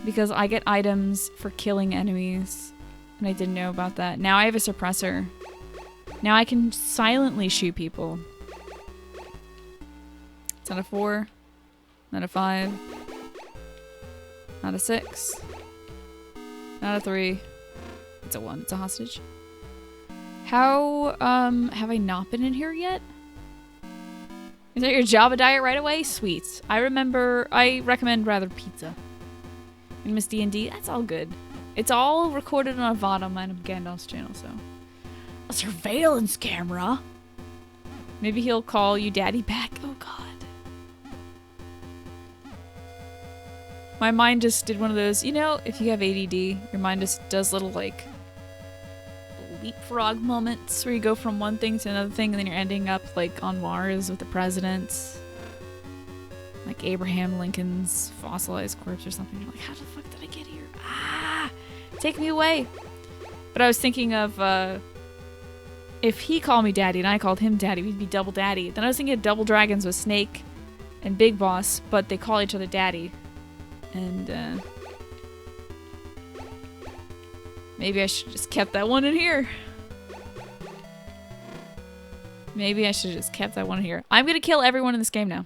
Because I get items for killing enemies. And I didn't know about that. Now I have a suppressor. Now I can silently shoot people. It's not a 4. Not a 5. Not a 6. Not a 3. It's a 1. It's a hostage. How, have I not been in here yet? Is that your Java diet right away? Sweet. I recommend rather pizza. And Miss D&D, that's all good. It's all recorded on a VOD on mine of Gandalf's channel, so. A surveillance camera? Maybe he'll call you Daddy back. Oh god. My mind just did one of those, you know, if you have ADD, your mind just does little, like, leapfrog moments where you go from one thing to another thing and then you're ending up, like, on Mars with the president. Like Abraham Lincoln's fossilized corpse or something. You're like, how the fuck did I get here? Ah! Take me away! But I was thinking of, if he called me Daddy and I called him Daddy, we'd be double Daddy. Then I was thinking of Double Dragons with Snake and Big Boss, but they call each other Daddy. And, maybe I should just kept that one in here. Maybe I should just kept that one in here. I'm gonna kill everyone in this game now.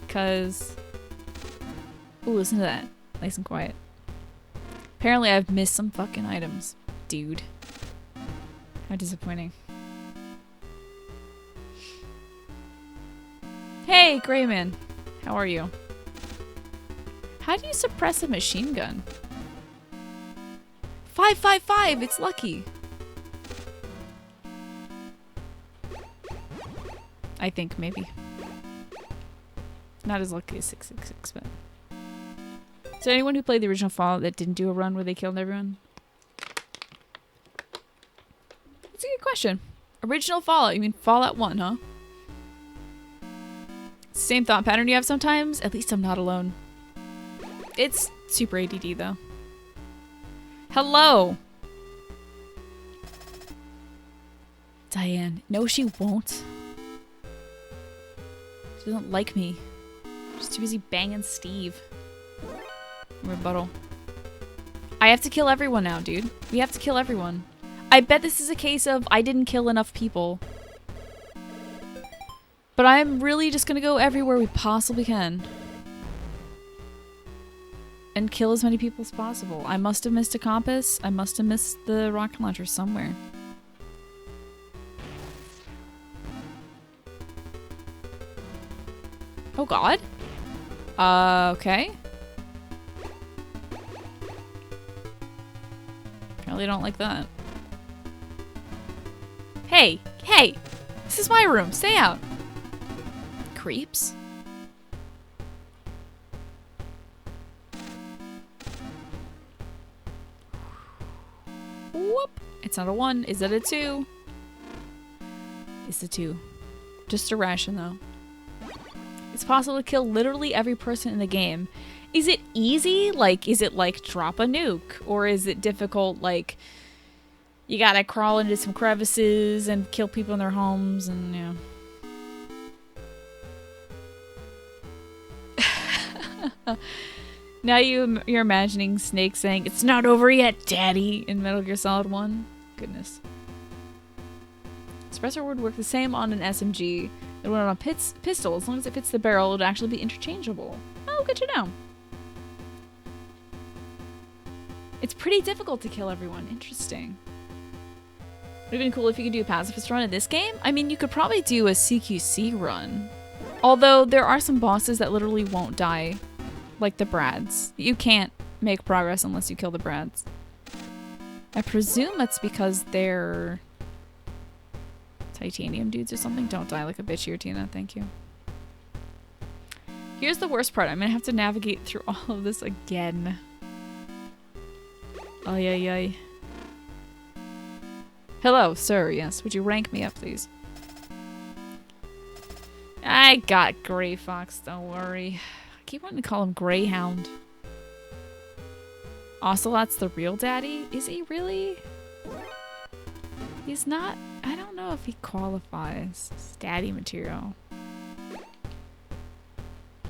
Because... Ooh, listen to that. Nice and quiet. Apparently I've missed some fucking items. Dude. How disappointing. Hey, Gray Man. How are you? How do you suppress a machine gun? 555! It's lucky! I think, maybe. Not as lucky as 666, but... Is there anyone who played the original Fallout that didn't do a run where they killed everyone? That's a good question. Original Fallout, you mean Fallout 1, huh? Same thought pattern you have sometimes? At least I'm not alone. It's super ADD, though. Hello! Diane. No, she won't. She doesn't like me. She's too busy banging Steve. Rebuttal. I have to kill everyone now, dude. We have to kill everyone. I bet this is a case of I didn't kill enough people. But I'm really just gonna go everywhere we possibly can. And kill as many people as possible. I must have missed a compass. I must have missed the rocket launcher somewhere. Oh god. Okay. Apparently don't like that. Hey! Hey! This is my room. Stay out. Creeps. Whoop. It's not a 1. Is it a 2? It's a 2. Just a ration, though. it's possible to kill literally every person in the game. Is it easy? Like, is it like drop a nuke? Or is it difficult, like, you gotta crawl into some crevices and kill people in their homes and, you know. Now you're imagining Snake saying, "It's not over yet, Daddy," in Metal Gear Solid 1. Goodness. Suppressor would work the same on an SMG that would on a pistol. As long as it fits the barrel, it would actually be interchangeable. Oh, good to know. It's pretty difficult to kill everyone. Interesting. Would have been cool if you could do a pacifist run in this game. I mean, you could probably do a CQC run. Although there are some bosses that literally won't die. Like the Brads. You can't make progress unless you kill the Brads. I presume that's because they're titanium dudes or something. Don't die like a bitch here, Tina. Thank you. Here's the worst part. I'm gonna have to navigate through all of this again. Ay, ay, ay. Hello, sir. Yes. Would you rank me up, please? I got Gray Fox. Don't worry. I keep wanting to call him Greyhound. Ocelot's the real daddy? Is he really? He's not. I don't know if he qualifies as daddy material.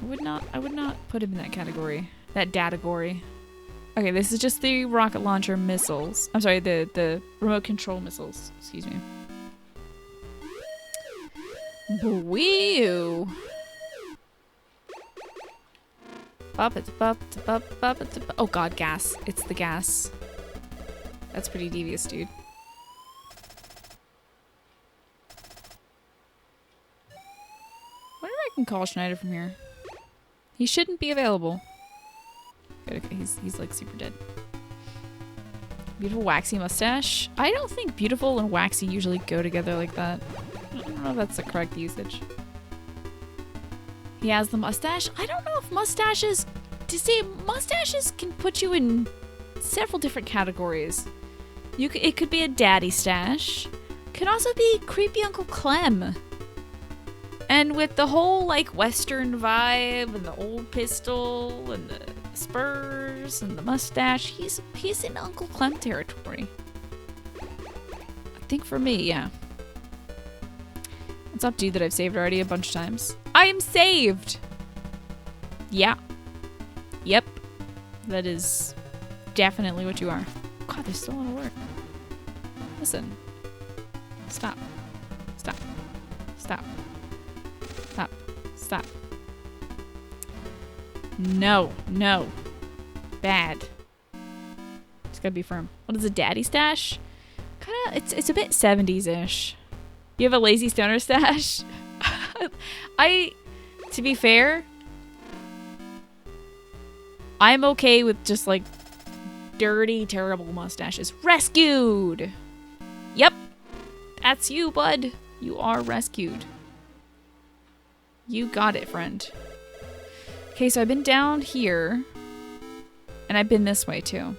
I would not put him in that category. That datagory. Okay, this is just the rocket launcher missiles. I'm sorry, the remote control missiles. Excuse me. Wee-oo. Oh god, gas. It's the gas. That's pretty devious, dude. I wonder if I can call Schneider from here. He shouldn't be available. Good, okay, he's like super dead. Beautiful waxy mustache. I don't think beautiful and waxy usually go together like that. I don't know if that's the correct usage. He has the mustache. I don't know if mustaches... To say mustaches can put you in several different categories. It could be a daddy stash. Could also be creepy Uncle Clem. And with the whole like Western vibe and the old pistol and the spurs and the mustache, he's in Uncle Clem territory. I think for me, yeah. What's up, dude, that I've saved already a bunch of times? I am saved! Yeah. Yep. That is definitely what you are. God, there's still a lot of work. Listen. Stop. Stop. Stop. Stop. Stop. No. No. Bad. It's gotta be firm. What is a daddy stash? Kinda, it's a bit 70s-ish. You have a lazy stoner stash? To be fair, I'm okay with just like dirty, terrible mustaches. Rescued! Yep. That's you, bud. You are rescued. You got it, friend. Okay, so I've been down here. And I've been this way, too.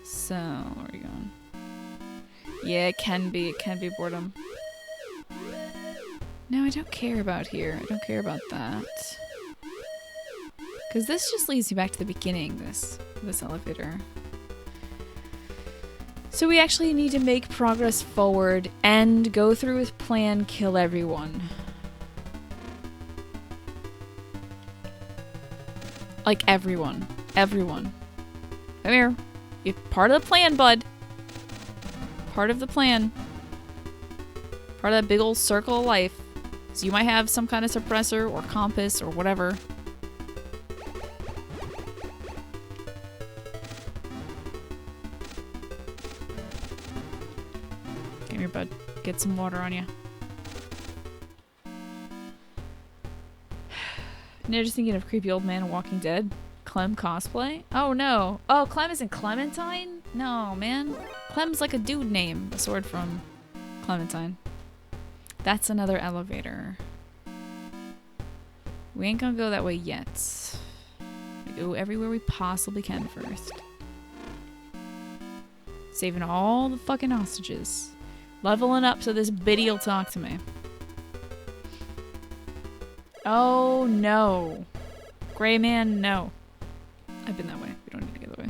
So, where are we going? Yeah, it can be boredom. No, I don't care about here. I don't care about that. Because this just leads you back to the beginning, this elevator. So we actually need to make progress forward and go through with plan kill everyone. Like everyone. Everyone. Come here. You're part of the plan, bud. Part of the plan. Part of that big old circle of life. So you might have some kind of suppressor or compass or whatever. Come here, bud. Get some water on you. Now just thinking of creepy old man in Walking Dead. Clem cosplay? Oh no. Oh, Clem isn't Clementine? No, man. Clem's like a dude name. A sword from Clementine. That's another elevator. We ain't gonna go that way yet. We go everywhere we possibly can first. Saving all the fucking hostages. Leveling up so this biddy will talk to me. Oh, no. Gray man, no. I've been that way. We don't need to go that way.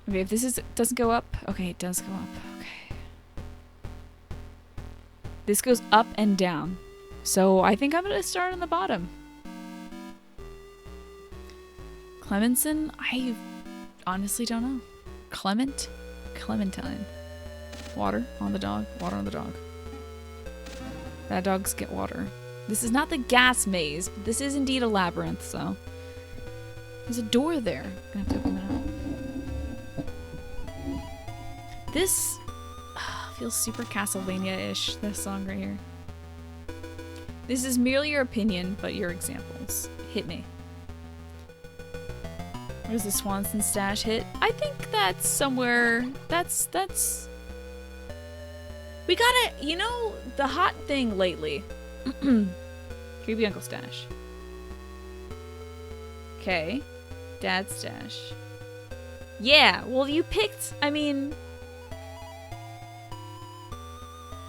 Okay, if this doesn't go up. Okay, it does go up. Okay. This goes up and down. So I think I'm gonna start on the bottom. Clementson? I honestly don't know. Clementine. Water on the dog. Water on the dog. Bad dogs get water. This is not the gas maze, but this is indeed a labyrinth, so. There's a door there. I'm gonna have to open that up. This feels super Castlevania-ish, this song right here. This is merely your opinion, but your examples. Hit me. Where does the Swanson stash hit? I think that's somewhere. That's. We gotta, you know, the hot thing lately. Creepy Uncle stash. Okay. Dad stash. Yeah, well, you picked, I mean,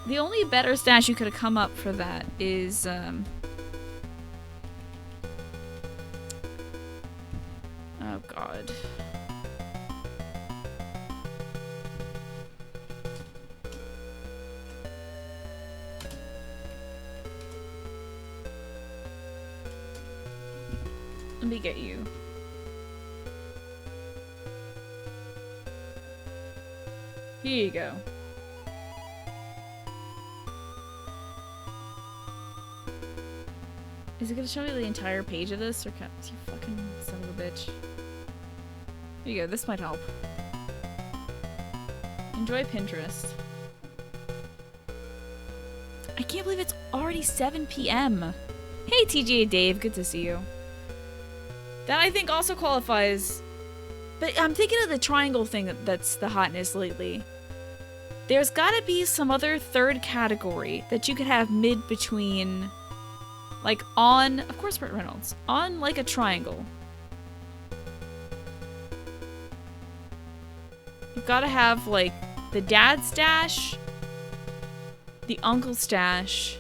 the only better stash you could have come up for that is, oh god. Let me get you. Here you go. Is it gonna show me the entire page of this, or can't you fucking son of a bitch? Here you go, this might help. Enjoy Pinterest. I can't believe it's already 7 p.m. Hey TGA Dave, good to see you. That I think also qualifies, but I'm thinking of the triangle thing that's the hotness lately. There's gotta be some other third category that you could have mid between, like on, of course Burt Reynolds, on like a triangle. You've gotta have like the dad stash, the uncle stash.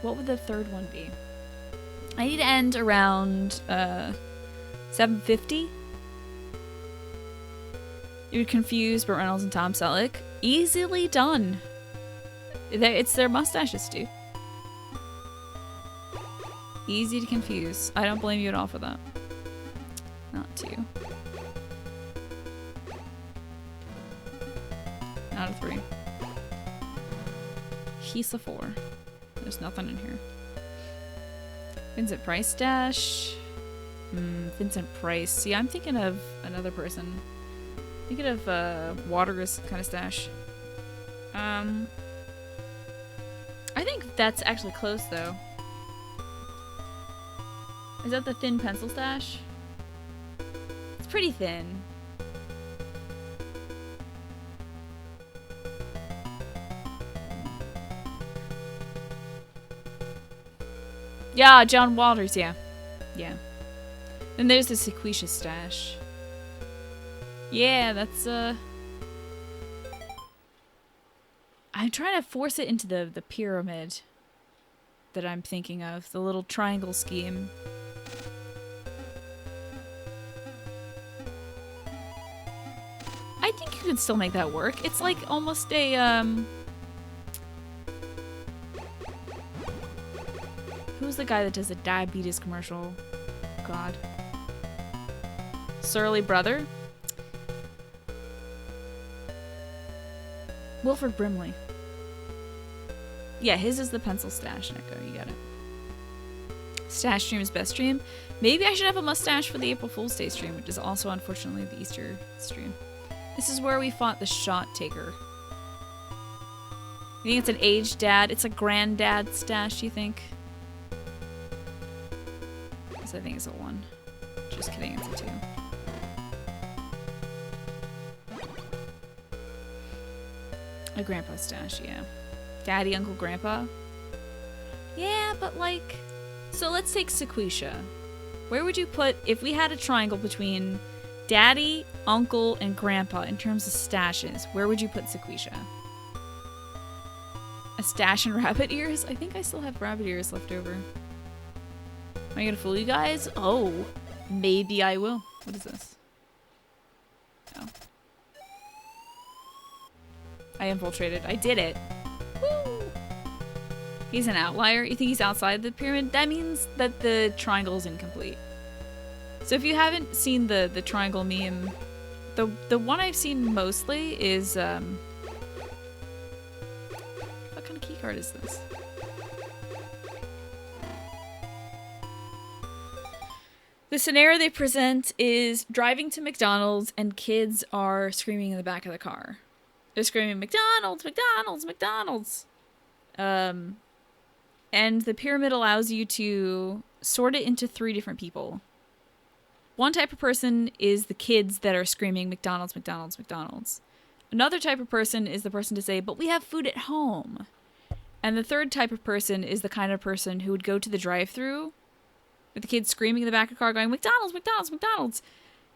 What would the third one be? I need to end around 7:50. You would confuse Burt Reynolds and Tom Selleck. Easily done. It's their mustaches, dude. Easy to confuse. I don't blame you at all for that. Not two. Out of 3. He's a 4. There's nothing in here. Vincent Price stash. Vincent Price. See, I'm thinking of another person. Thinking of Water's kind of stash. I think that's actually close though. Is that the thin pencil stash? It's pretty thin. Yeah, John Waters, yeah. Yeah. Then there's the Sequoia stash. Yeah, that's, I'm trying to force it into the pyramid that I'm thinking of. The little triangle scheme. I think you can still make that work. It's like almost a, who's the guy that does the diabetes commercial? God. Surly Brother? Wilford Brimley. Yeah, his is the pencil stash, Neko. You got it. Stash stream is best stream. Maybe I should have a mustache for the April Fool's Day stream, which is also, unfortunately, the Easter stream. This is where we fought the shot taker. You think it's an aged dad? It's a granddad stash, you think? I think it's a 1. Just kidding, it's a 2. A grandpa stash, yeah. Daddy, uncle, grandpa? Yeah, but like... So let's take Sequoia. Where would you put... If we had a triangle between Daddy, uncle, and grandpa in terms of stashes. Where would you put Sequisha? A stash in rabbit ears? I think I still have rabbit ears left over. Am I gonna fool you guys? Oh, maybe I will. What is this? Oh. I infiltrated. I did it. Woo! He's an outlier. You think he's outside the pyramid? That means that the triangle is incomplete. So if you haven't seen the triangle meme, the one I've seen mostly is what kind of keycard is this? The scenario they present is driving to McDonald's and kids are screaming in the back of the car. They're screaming, McDonald's, McDonald's, McDonald's. And the pyramid allows you to sort it into 3 different people. One type of person is the kids that are screaming, McDonald's, McDonald's, McDonald's. Another type of person is the person to say, but we have food at home. And the third type of person is the kind of person who would go to the drive-thru with the kids screaming in the back of the car going, McDonald's, McDonald's, McDonald's,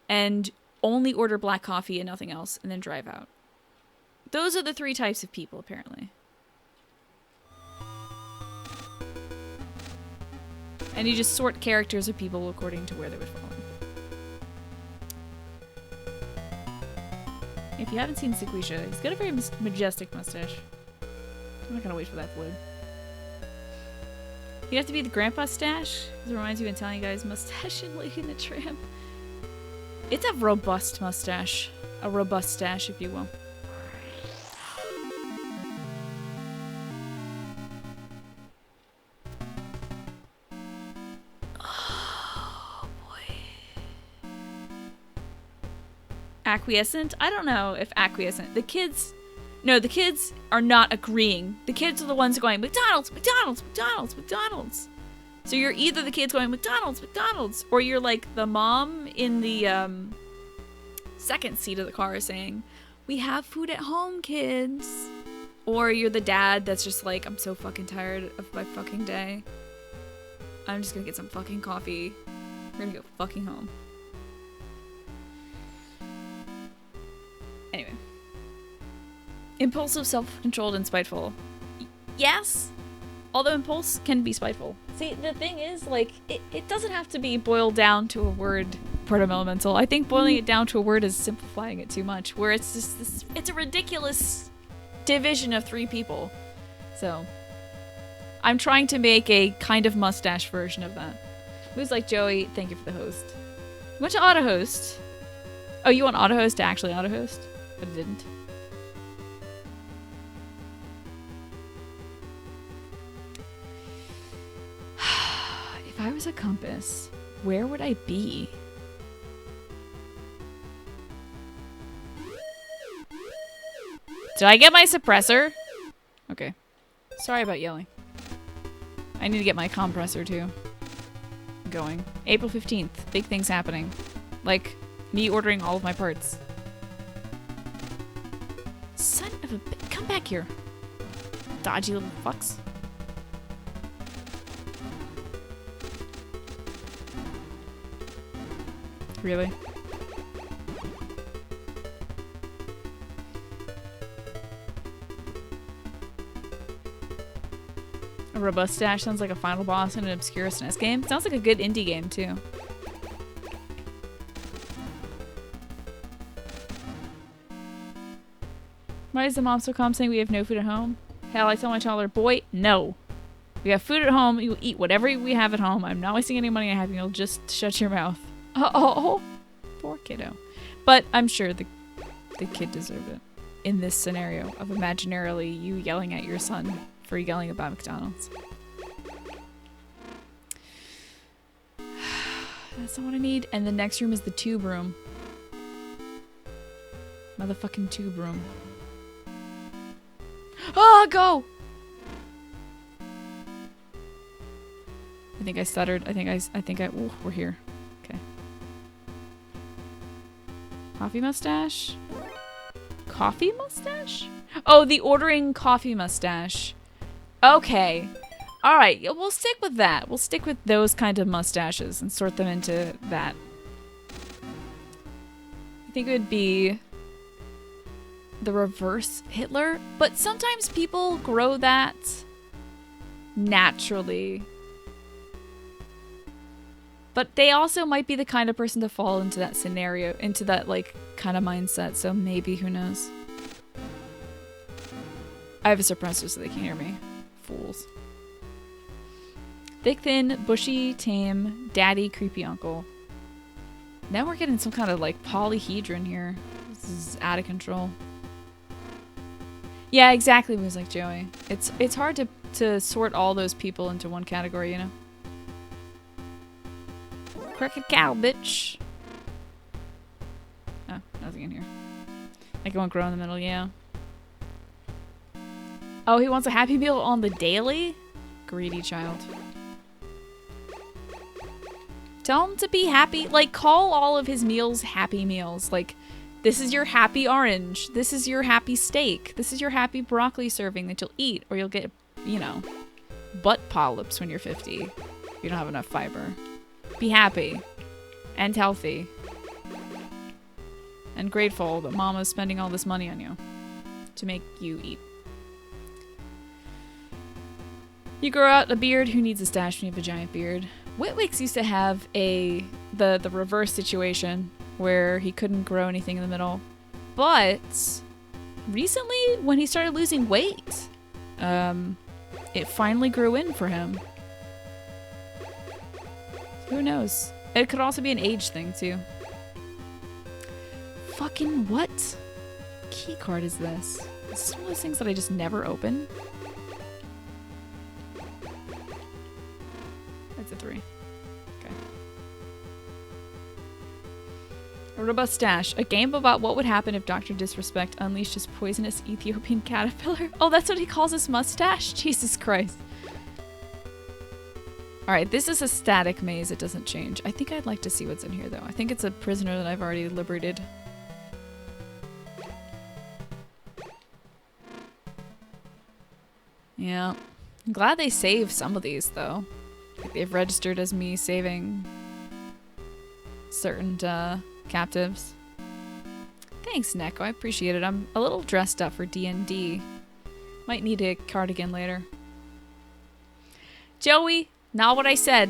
and only order black coffee and nothing else, and then drive out. Those are the 3 types of people, apparently. And you just sort characters of people according to where they would fall in. If you haven't seen Sequisha, he's got a very majestic mustache. I'm not gonna wait for that to load. You have to be the grandpa stash, because it reminds you of Italian guy's mustache in Lady and the Tramp. It's a robust mustache. A robust stash, if you will. Acquiescent? I don't know if acquiescent. The kids are not agreeing. The kids are the ones going, McDonald's, McDonald's, McDonald's, McDonald's. So you're either the kids going, McDonald's, McDonald's, or you're like the mom in the second seat of the car saying, we have food at home, kids. Or you're the dad that's just like, I'm so fucking tired of my fucking day. I'm just gonna get some fucking coffee. We're gonna go fucking home. Anyway. Impulsive, self-controlled, and spiteful. Yes, although impulse can be spiteful. See, the thing is, like, it doesn't have to be boiled down to a word, Proto Elemental. I think boiling it down to a word is simplifying it too much, where it's just this, it's a ridiculous division of 3 people. So, I'm trying to make a kind of mustache version of that. Who's like, Joey, thank you for the host. You went to auto-host. Oh, you want auto-host to actually auto-host? But it didn't. If I was a compass, where would I be? Did I get my suppressor? Okay. Sorry about yelling. I need to get my compressor too. Going. April 15th. Big things happening. Like, me ordering all of my parts. Son of a bitch. Come back here. Dodgy little fucks. Really? A robust stash sounds like a final boss in an obscure SNES game. Sounds like a good indie game, too. Why is the mom so calm saying we have no food at home? Hell, I tell my toddler, boy, no. We have food at home. You eat whatever we have at home. I'm not wasting any money on having you. Just shut your mouth. Oh, poor kiddo. But I'm sure the kid deserved it. In this scenario of imaginarily you yelling at your son for yelling about McDonald's. That's not what I need. And the next room is the tube room. Motherfucking tube room. Oh, go! I think I stuttered. I think I, ooh, we're here. Okay. Coffee mustache? Coffee mustache? Oh, the ordering coffee mustache. Okay. Alright, we'll stick with that. We'll stick with those kind of mustaches and sort them into that. I think it would be the reverse Hitler, but sometimes people grow that naturally. But they also might be the kind of person to fall into that scenario, into that like kind of mindset, so maybe, who knows. I have a suppressor so they can't hear me. Fools. Thick, thin, bushy, tame, daddy, creepy uncle. Now we're getting some kind of like polyhedron here. This is out of control. Yeah, exactly, was like Joey. It's hard to sort all those people into one category, you know? Crooked cow, bitch. Oh, nothing in here. I can grow in the middle, yeah. Oh, he wants a Happy Meal on the daily? Greedy child. Tell him to be happy. Like, call all of his meals Happy Meals. Like, this is your happy orange. This is your happy steak. This is your happy broccoli serving that you'll eat. Or you'll get, you know, butt polyps when you're 50. If you don't have enough fiber. Be happy. And healthy. And grateful that Mama's spending all this money on you. To make you eat. You grow out a beard. Who needs a stash when you have a giant beard? Whitwick's used to have the reverse situation where he couldn't grow anything in the middle. But recently, when he started losing weight, it finally grew in for him. Who knows? It could also be an age thing, too. Fucking what? Key card is this? This is one of those things that I just never open. That's a 3. Okay. A robust stash. A game about what would happen if Dr. Disrespect unleashed his poisonous Ethiopian caterpillar. Oh, that's what he calls his mustache? Jesus Christ. Alright, this is a static maze. It doesn't change. I think I'd like to see what's in here, though. I think it's a prisoner that I've already liberated. Yeah. I'm glad they saved some of these, though. Like, they've registered as me saving certain captives. Thanks, Neko. I appreciate it. I'm a little dressed up for D&D. Might need a cardigan later. Joey, not what I said.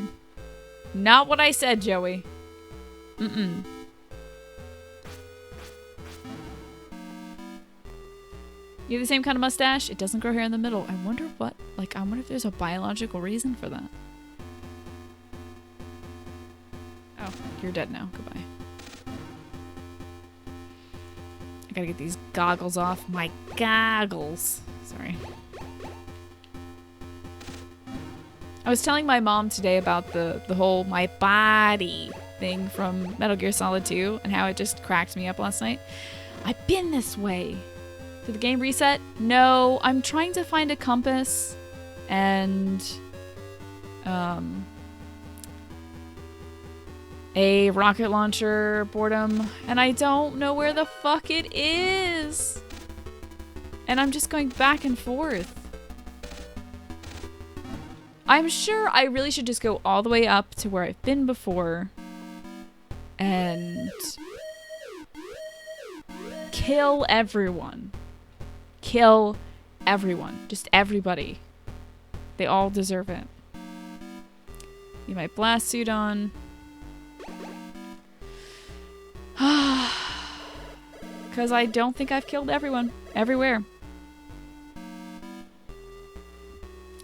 Not what I said, Joey. Mm-mm. You have the same kind of mustache? It doesn't grow hair in the middle. I wonder what, like, I wonder if there's a biological reason for that. Oh, you're dead now. Goodbye. I gotta get these goggles off. My goggles. Sorry. I was telling my mom today about the whole my body thing from Metal Gear Solid 2 and how it just cracked me up last night. I've been this way. Did the game reset? No, I'm trying to find a compass and a rocket launcher boredom, and I don't know where the fuck it is. And I'm just going back and forth. I'm sure I really should just go all the way up to where I've been before and kill everyone. Kill everyone. Just everybody. They all deserve it. Get my blast suit on. Because I don't think I've killed everyone. Everywhere.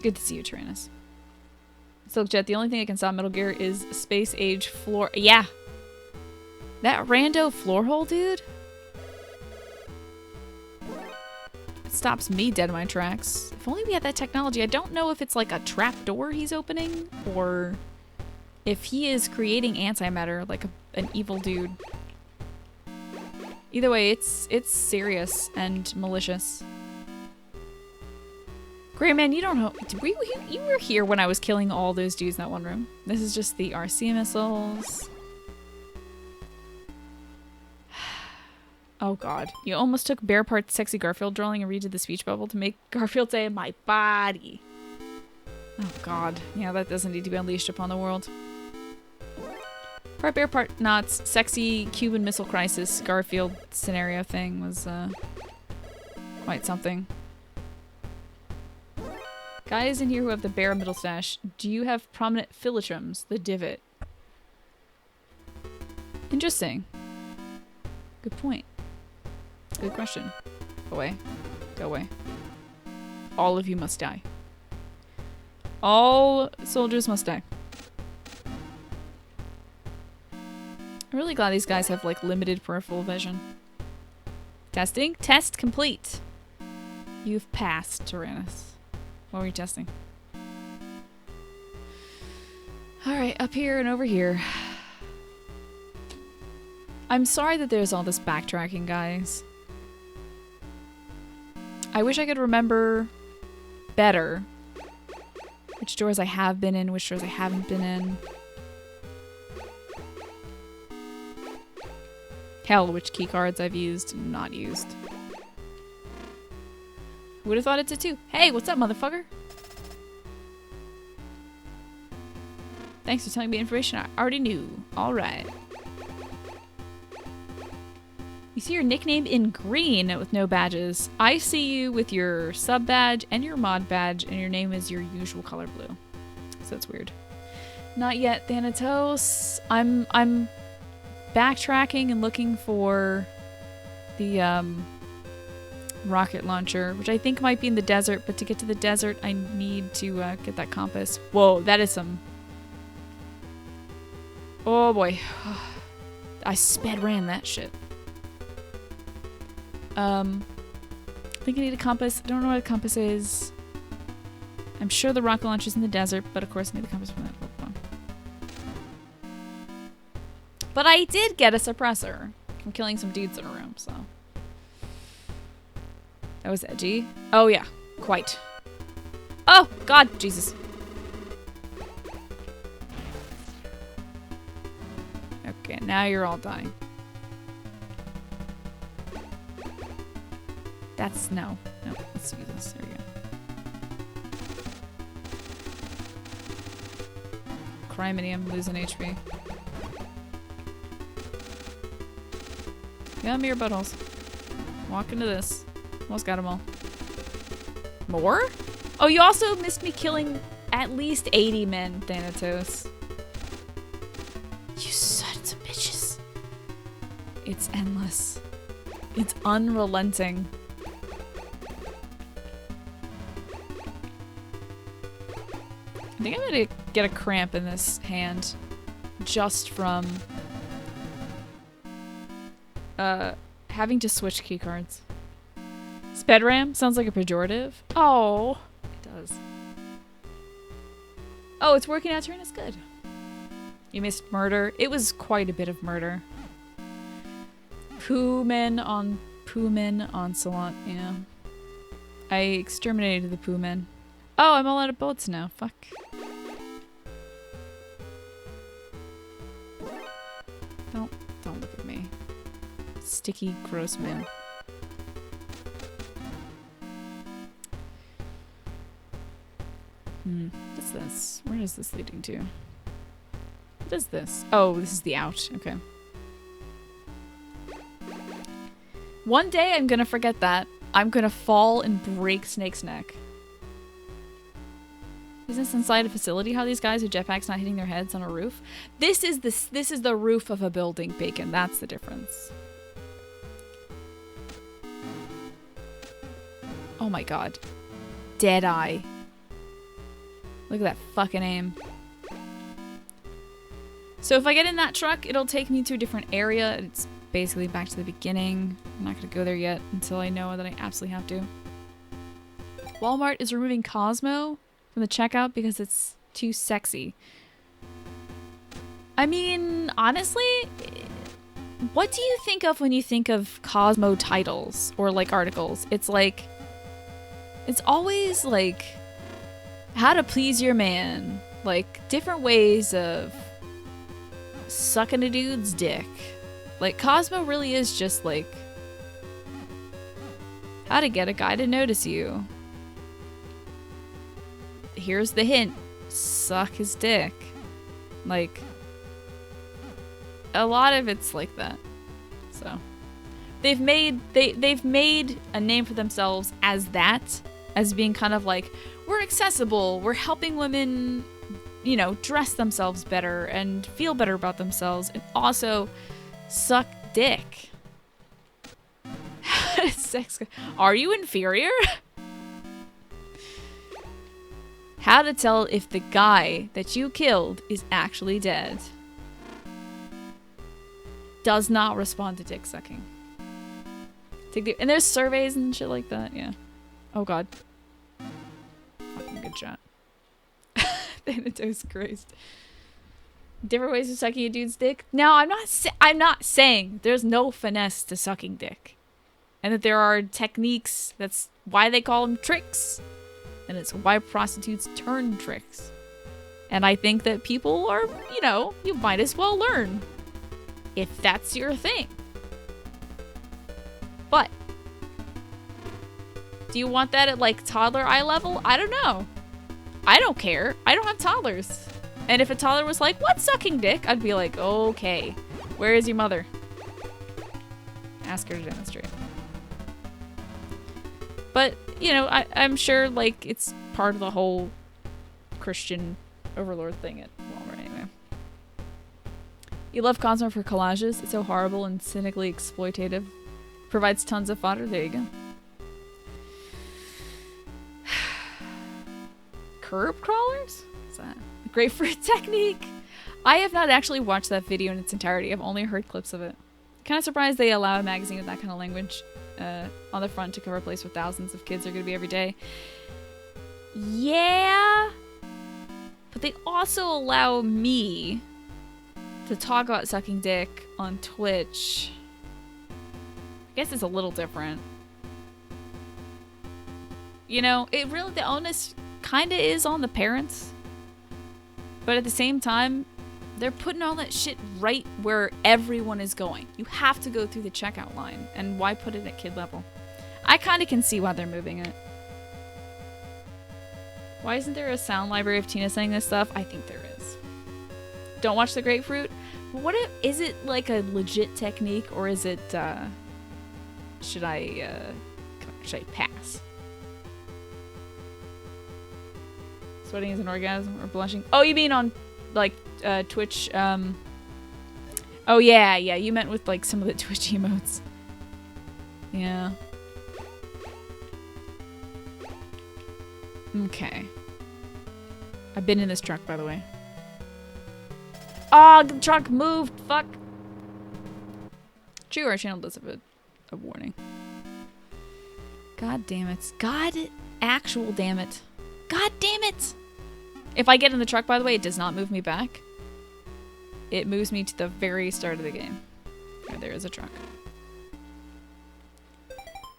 Good to see you, Tyrannus. Silkjet, the only thing that can stop Metal Gear is space age floor. Yeah. That rando floor hole, dude. It stops me dead in my tracks. If only we had that technology. I don't know if it's like a trap door he's opening or if he is creating antimatter like an evil dude. Either way, it's serious and malicious. Greyman, you don't know. You were here when I was killing all those dudes in that one room. This is just the RC missiles. Oh god. You almost took Bear Part's sexy Garfield drawing and redid the speech bubble to make Garfield say, my body. Oh god. Yeah, that doesn't need to be unleashed upon the world. Part bear, part knots. Sexy Cuban Missile Crisis Garfield scenario thing was quite something. Guys in here who have the bear middle stash, do you have prominent philotrems, the divot? Interesting. Good point. Good question. Go away. Go away. All of you must die. All soldiers must die. I'm really glad these guys have like limited peripheral vision. Testing? Test complete. You've passed, Tyrannus. What were you testing? Alright, up here and over here. I'm sorry that there's all this backtracking, guys. I wish I could remember better which doors I have been in, which doors I haven't been in. Hell, which keycards I've used and not used. Who would have thought it's a 2? Hey, what's up, motherfucker? Thanks for telling me information I already knew. Alright. You see your nickname in green with no badges. I see you with your sub badge and your mod badge, and your name is your usual color blue. So that's weird. Not yet, Thanatos. I'm backtracking and looking for the rocket launcher, which I think might be in the desert, but to get to the desert I need to get that compass. Whoa, that is some... Oh boy. I sped ran that shit. I think I need a compass. I don't know where the compass is. I'm sure the rocket launcher's in the desert, but of course I need the compass from that. But I did get a suppressor from killing some dudes in a room, so. That was edgy. Oh yeah, quite. Oh, God, Jesus. Okay, now you're all dying. That's, no, let's use this, there we go. Criminium, losing HP. Got me your buttholes. Walk into this. Almost got them all. More? Oh, you also missed me killing at least 80 men, Thanatos. You sons of bitches. It's endless. It's unrelenting. I think I'm gonna get a cramp in this hand just from having to switch keycards. Spedram sounds like a pejorative. Oh, it does. Oh, it's working out, Tyrannus. Good. You missed murder. It was quite a bit of murder. Pooh-men onslaught. Yeah. I exterminated the Pooh-men. Oh, I'm all out of bullets now. Fuck. Don't look at me. Sticky, gross man. What's this? Where is this leading to? What is this? Oh, this is the out. Okay. One day I'm gonna forget that. I'm gonna fall and break Snake's neck. Is this inside a facility? How these guys with jetpacks not hitting their heads on a roof? This is the roof of a building, Bacon. That's the difference. Oh my god. Deadeye. Look at that fucking aim. So if I get in that truck, it'll take me to a different area. It's basically back to the beginning. I'm not gonna go there yet until I know that I absolutely have to. Walmart is removing Cosmo from the checkout because it's too sexy. I mean, honestly, what do you think of when you think of Cosmo titles or like articles? It's like, it's always like how to please your man, like different ways of sucking a dude's dick. Like Cosmo really is just like how to get a guy to notice you. Here's the hint. Suck his dick. Like, a lot of it's like that. So they've made a name for themselves as that, as being kind of like, we're accessible, we're helping women, you know, dress themselves better and feel better about themselves, and also suck dick. Sex. Are you inferior? How to tell if the guy that you killed is actually dead. Does not respond to dick sucking. And there's surveys and shit like that, yeah. Oh god. Fucking good shot. Thanatos Christ. Different ways of sucking a dude's dick? No, I'm not saying there's no finesse to sucking dick. And that there are techniques, that's why they call them tricks. And it's why prostitutes turn tricks. And I think that people are, you know, you might as well learn. If that's your thing. But do you want that at like toddler eye level? I don't know. I don't care. I don't have toddlers. And if a toddler was like, what's sucking dick? I'd be like, okay, where is your mother? Ask her to demonstrate. But, you know, I'm sure like it's part of the whole Christian overlord thing at Walmart anyway. You love Cosmo for collages. It's so horrible and cynically exploitative. Provides tons of fodder. There you go. Curb crawlers? What's that? Grapefruit technique? I have not actually watched that video in its entirety. I've only heard clips of it. Kind of surprised they allow a magazine with that kind of language on the front to cover a place where thousands of kids are going to be every day. Yeah. But they also allow me to talk about sucking dick on Twitch. I guess it's a little different. You know, it really, the onus kind of is on the parents. But at the same time, they're putting all that shit right where everyone is going. You have to go through the checkout line. And why put it at kid level? I kind of can see why they're moving it. Why isn't there a sound library of Tina saying this stuff? I think there is. Don't watch the grapefruit. What if, is it like a legit technique, or is it, should I pass? Sweating is an orgasm, or blushing? Oh, you mean on, like, Twitch, oh yeah, you meant with, like, some of the Twitch emotes. Yeah. Okay. I've been in this truck, by the way. Oh, the truck moved! Fuck! True, our channel does have a warning. God damn it. God actual damn it. God damn it! If I get in the truck, by the way, it does not move me back. It moves me to the very start of the game. There is a truck.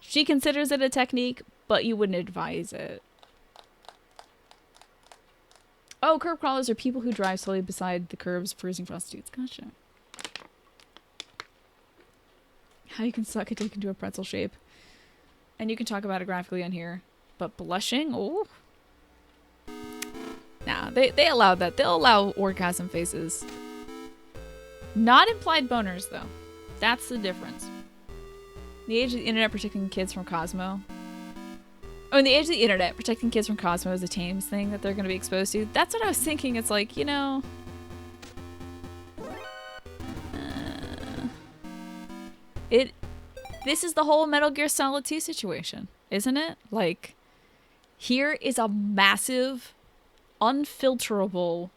She considers it a technique, but you wouldn't advise it. Oh, curb crawlers are people who drive slowly beside the curbs, bruising prostitutes. Gotcha. How you can suck a dick into a pretzel shape. And you can talk about it graphically on here. But blushing? Oh. Nah, they allow that. They'll allow orgasm faces. Not implied boners, though. That's the difference. In the age of the internet, protecting kids from Cosmo. Oh, in the age of the internet, protecting kids from Cosmo is a Thames thing that they're going to be exposed to. That's what I was thinking. It's like, you know... This is the whole Metal Gear Solid 2 situation, isn't it? Like, here is a massive, unfilterable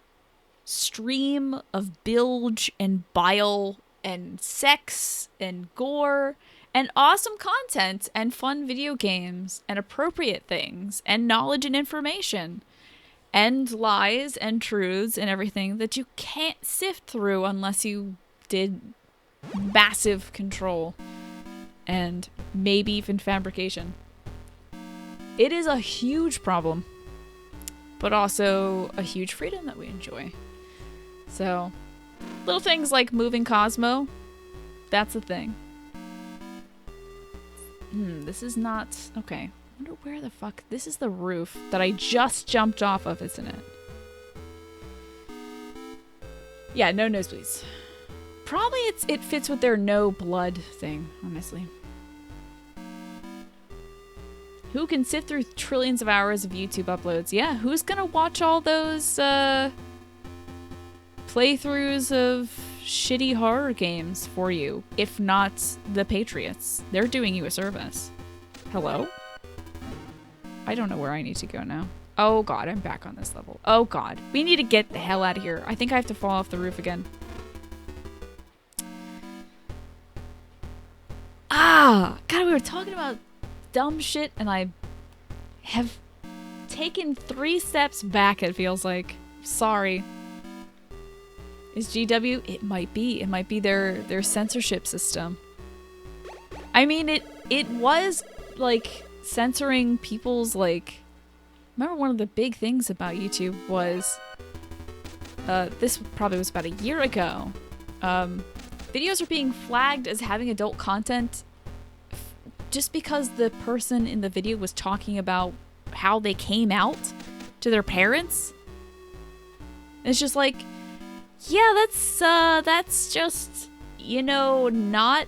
stream of bilge and bile and sex and gore and awesome content and fun video games and appropriate things and knowledge and information and lies and truths and everything that you can't sift through unless you did massive control and maybe even fabrication. It is a huge problem, but also a huge freedom that we enjoy. So, little things like moving Cosmo, that's a thing. This is not... Okay, I wonder where the fuck... This is the roof that I just jumped off of, isn't it? Yeah, no nosebleeds. Probably it fits with their no blood thing, honestly. Who can sift through trillions of hours of YouTube uploads? Yeah, who's gonna watch all those playthroughs of shitty horror games for you, if not the Patriots? They're doing you a service. Hello? I don't know where I need to go now. Oh god, I'm back on this level. Oh god. We need to get the hell out of here. I think I have to fall off the roof again. Ah! God, we were talking about dumb shit and I have taken 3 steps back, it feels like. Sorry. Is GW? It might be. It might be their censorship system. I mean, it was, like, censoring people's, like... Remember one of the big things about YouTube was... this probably was about a year ago. Videos are being flagged as having adult content just because the person in the video was talking about how they came out to their parents. It's just like, yeah, that's just, you know, not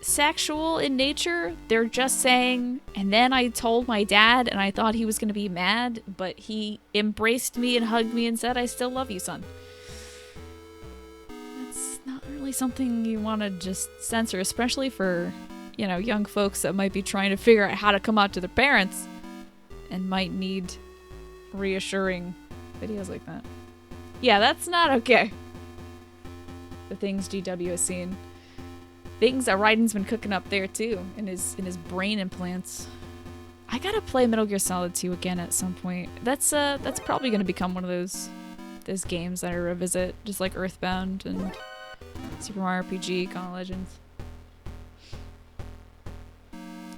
sexual in nature. They're just saying, and then I told my dad and I thought he was gonna be mad, but he embraced me and hugged me and said, I still love you, son. That's not really something you want to just censor, especially for, you know, young folks that might be trying to figure out how to come out to their parents and might need reassuring videos like that. Yeah, that's not okay. The things GW has seen. Things that Raiden's been cooking up there too, in his brain implants. I gotta play Metal Gear Solid 2 again at some point. That's probably gonna become one of those games that I revisit, just like Earthbound and Super Mario RPG, Gauntlet Legends.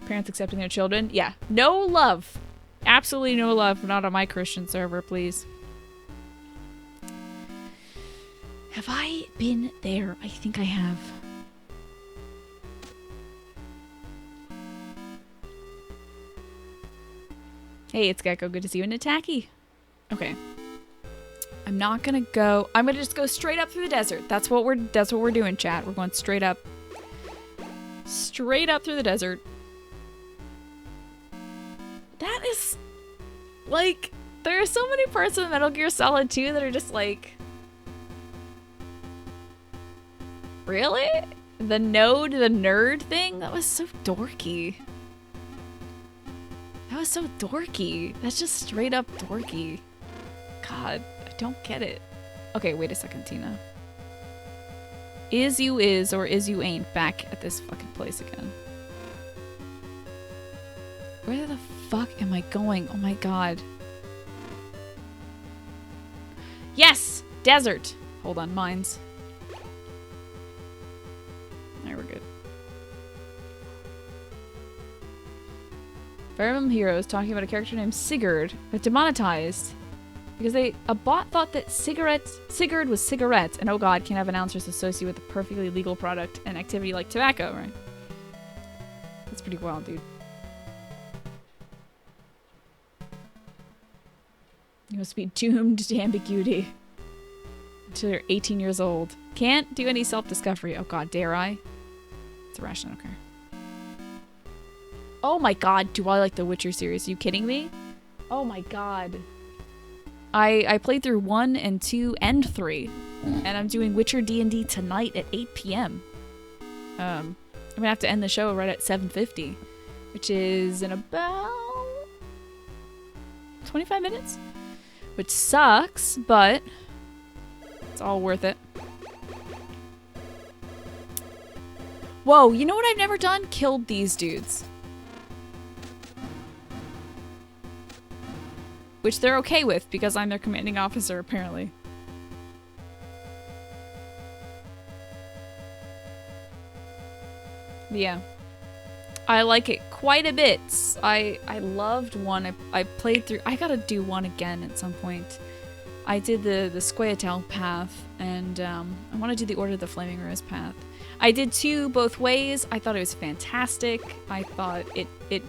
Parents accepting their children. Yeah. No love. Absolutely no love. Not on my Christian server, please. Have I been there? I think I have. Hey, it's Gecko. Good to see you in Nataki. Okay. I'm not gonna go. I'm gonna just go straight up through the desert. That's what we're doing, chat. We're going straight up. Straight up through the desert. That is, like, there are so many parts of Metal Gear Solid 2 that are just like, really? The nerd thing? That was so dorky. That was so dorky. That's just straight up dorky. God, I don't get it. Okay, wait a second, Tina. Is you is or is you ain't back at this fucking place again? Where the fuck am I going? Oh my god. Yes! Desert! Hold on, mines. There, we're good. Fire Emblem Heroes talking about a character named Sigurd, but demonetized because a bot thought that Sigurd was cigarettes, and oh god, can't have announcers associated with a perfectly legal product and activity like tobacco, right? That's pretty wild, dude. You must be doomed to ambiguity until you're 18 years old. Can't do any self-discovery. Oh god, dare I? It's irrational, okay. Oh my god, do I like the Witcher series? Are you kidding me? Oh my god. I played through 1 and 2 and 3, and I'm doing Witcher D&D tonight at 8 p.m. I'm gonna have to end the show right at 7:50, which is in about 25 minutes, which sucks, but it's all worth it. Whoa, you know what I've never done? Killed these dudes. Which they're okay with, because I'm their commanding officer, apparently. Yeah. I like it quite a bit. I loved 1. I played through... I gotta do 1 again at some point. I did the Squayatel path, and I want to do the Order of the Flaming Rose path. I did 2 both ways. I thought it was fantastic. I thought it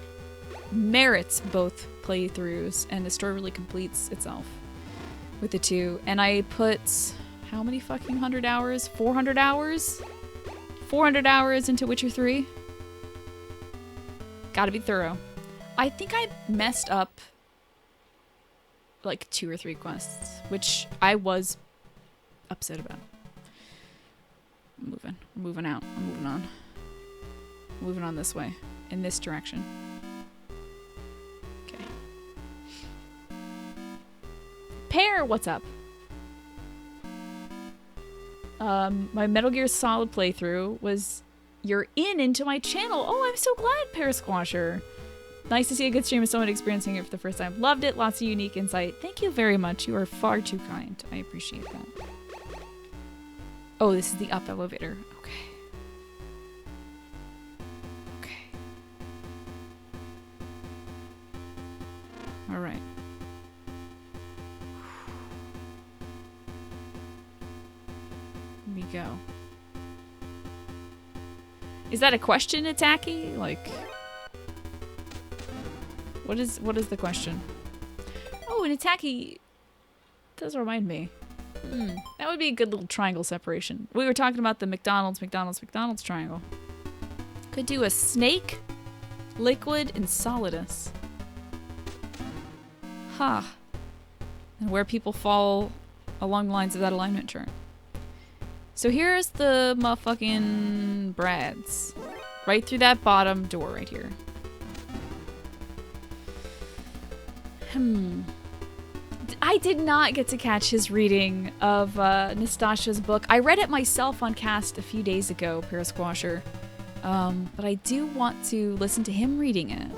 merits both playthroughs, and the story really completes itself with the 2. And I how many fucking 100 hours? 400 hours? 400 hours into Witcher 3? Gotta be thorough. I think I messed up like 2 or 3 quests, which I was upset about. I'm moving out. I'm moving on. I'm moving on this way, in this direction. Okay. Pear, what's up? My Metal Gear Solid playthrough was you're into my channel. Oh, I'm so glad, Pear Squasher. Nice to see a good stream of someone experiencing it for the first time. Loved it. Lots of unique insight. Thank you very much. You are far too kind. I appreciate that. Oh, this is the up elevator. Okay. Okay. All right. Here we go. Is that a question, Attacky? Like, what is the question? Oh, an Attacky does remind me. That would be a good little triangle separation. We were talking about the McDonald's triangle. Could do a snake, liquid, and solidus. Huh. And where people fall along the lines of that alignment chart. So here's the motherfucking Brads. Right through that bottom door right here. I did not get to catch his reading of Nastasha's book. I read it myself on cast a few days ago, Parasquasher. But I do want to listen to him reading it.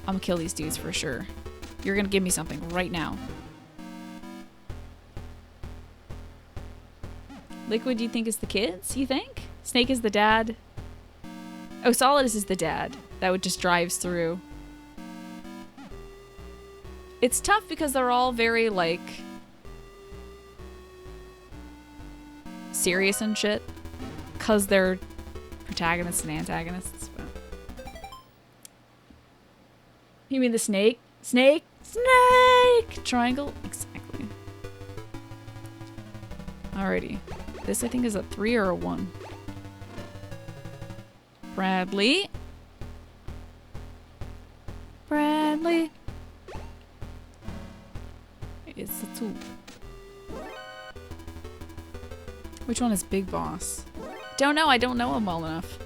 I'm gonna kill these dudes for sure. You're gonna give me something right now. Liquid, you think is the kids, you think? Snake is the dad? Oh, Solidus is the dad. That would just drives through. It's tough because they're all very, like, serious and shit. Because they're protagonists and antagonists. But... You mean the snake? Snake? Snake! Triangle? Exactly. Alrighty. This, I think, is a 3 or a 1. Bradley. Bradley. It's a 2. Which one is Big Boss? Don't know. I don't know him well enough.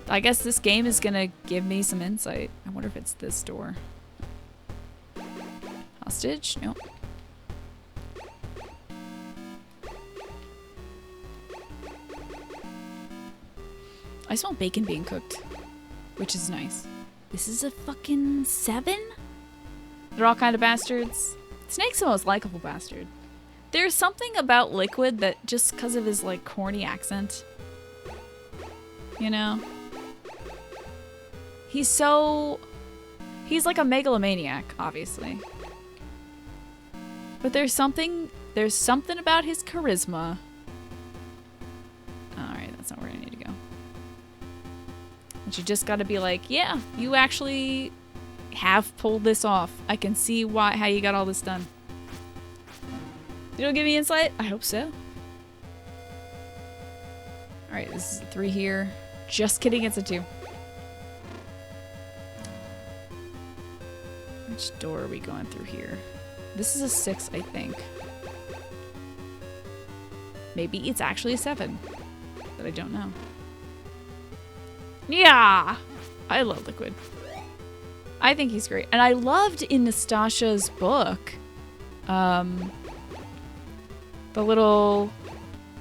I guess this game is gonna give me some insight. I wonder if it's this door. Hostage? Nope. I smell bacon being cooked, which is nice. This is a fucking 7? They're all kind of bastards. Snake's the most likable bastard. There's something about Liquid that just because of his, like, corny accent, you know? He's like a megalomaniac, obviously. But there's something about his charisma. Alright, that's not where I need to go. But you just gotta be like, yeah, you actually have pulled this off. I can see how you got all this done. You don't give me insight? I hope so. Alright, this is a 3 here. Just kidding, it's a 2. Which door are we going through here? This is a 6, I think. Maybe it's actually a 7. But I don't know. Yeah! I love Liquid. I think he's great. And I loved in Nastasha's book, the little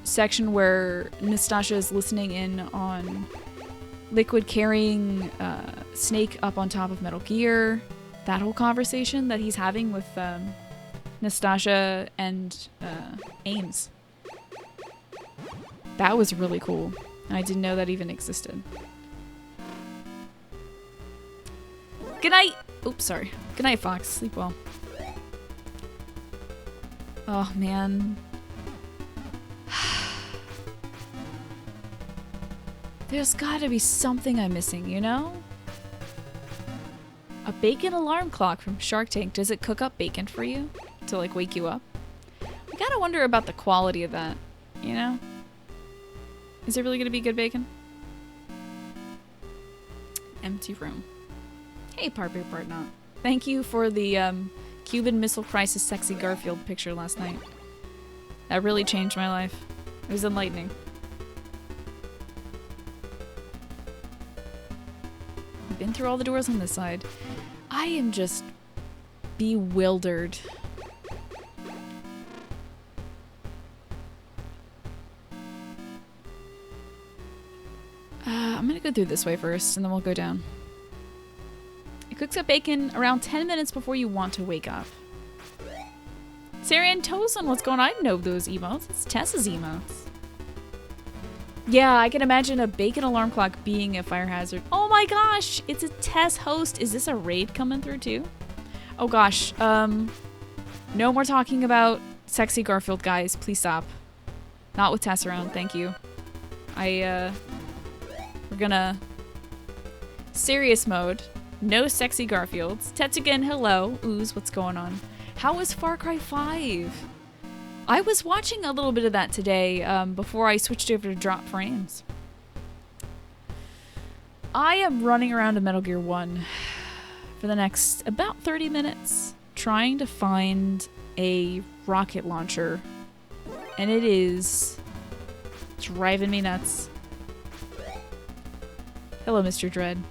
section where Nastasha is listening in on Liquid carrying Snake up on top of Metal Gear. That whole conversation that he's having with Nastasha and Ames. That was really cool. And I didn't know that even existed. Good night! Oops, sorry. Good night, Fox. Sleep well. Oh, man. There's gotta be something I'm missing, you know? A bacon alarm clock from Shark Tank. Does it cook up bacon for you? To, like, wake you up? gotta wonder about the quality of that, you know? Is it really gonna be good bacon? Empty room. Hey, Parpy Partnot. Thank you for the Cuban Missile Crisis sexy Garfield picture last night. That really changed my life. It was enlightening. I've been through all the doors on this side. I am just bewildered. I'm gonna go through this way first, and then we'll go down. It cooks up bacon around 10 minutes before you want to wake up. Sarian Tozen, what's going on? I know those emotes. It's Tessa's emotes. Yeah, I can imagine a bacon alarm clock being a fire hazard. Oh my gosh, it's a Tess host. Is this a raid coming through too? Oh gosh, no more talking about sexy Garfield, guys. Please stop. Not with Tess around, thank you. We're gonna... Serious mode. No sexy Garfields. Tetsugen, hello. Ooze, what's going on? How is Far Cry 5? I was watching a little bit of that today before I switched over to Drop Frames. I am running around to Metal Gear 1 for the next about 30 minutes trying to find a rocket launcher. And it is driving me nuts. Hello, Mr. Dread.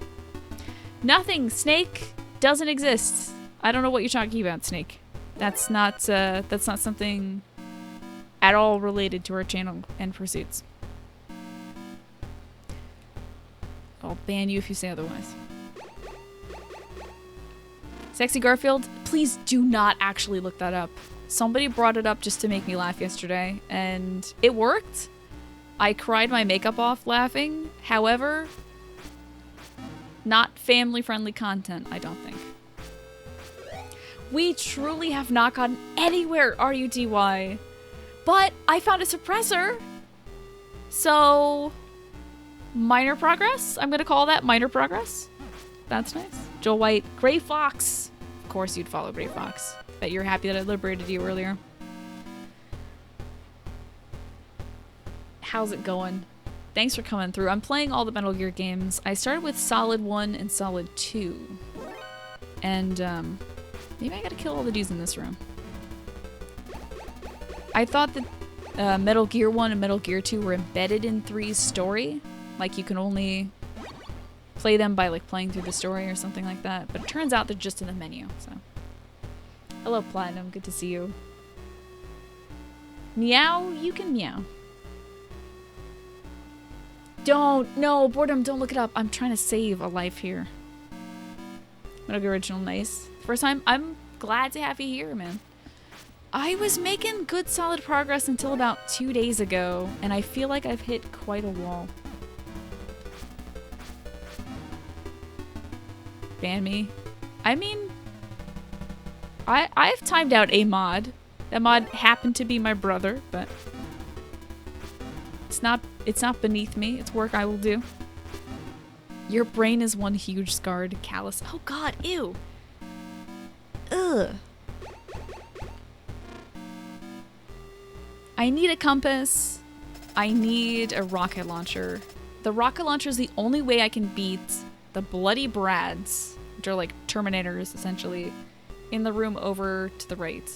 Nothing. Snake doesn't exist. I don't know what you're talking about, Snake. That's not something at all related to our channel and pursuits. I'll ban you if you say otherwise. Sexy Garfield, please do not actually look that up. Somebody brought it up just to make me laugh yesterday, and it worked. I cried my makeup off laughing. However, not family-friendly content, I don't think. We truly have not gotten anywhere, RUTY. But I found a suppressor. So, minor progress? I'm gonna call that minor progress. That's nice. Joel White, Gray Fox. Of course you'd follow Gray Fox. Bet you're happy that I liberated you earlier. How's it going? Thanks for coming through. I'm playing all the Metal Gear games. I started with Solid 1 and Solid 2. And, maybe I gotta kill all the dudes in this room. I thought that Metal Gear 1 and Metal Gear 2 were embedded in 3's story. Like, you can only play them by, like, playing through the story or something like that. But it turns out they're just in the menu, so. Hello, Platinum. Good to see you. Meow? You can meow. No, Boredom, don't look it up. I'm trying to save a life here. Metal Gear Original, nice. First time, I'm glad to have you here, man. I was making good solid progress until about 2 days ago, and I feel like I've hit quite a wall. Ban me. I mean, I've timed out a mod. That mod happened to be my brother, but it's not beneath me. It's work I will do. Your brain is one huge scarred callus. Oh god, ew. Ugh. I need a compass. I need a rocket launcher. The rocket launcher is the only way I can beat the bloody Brads, which are like Terminators, essentially, in the room over to the right.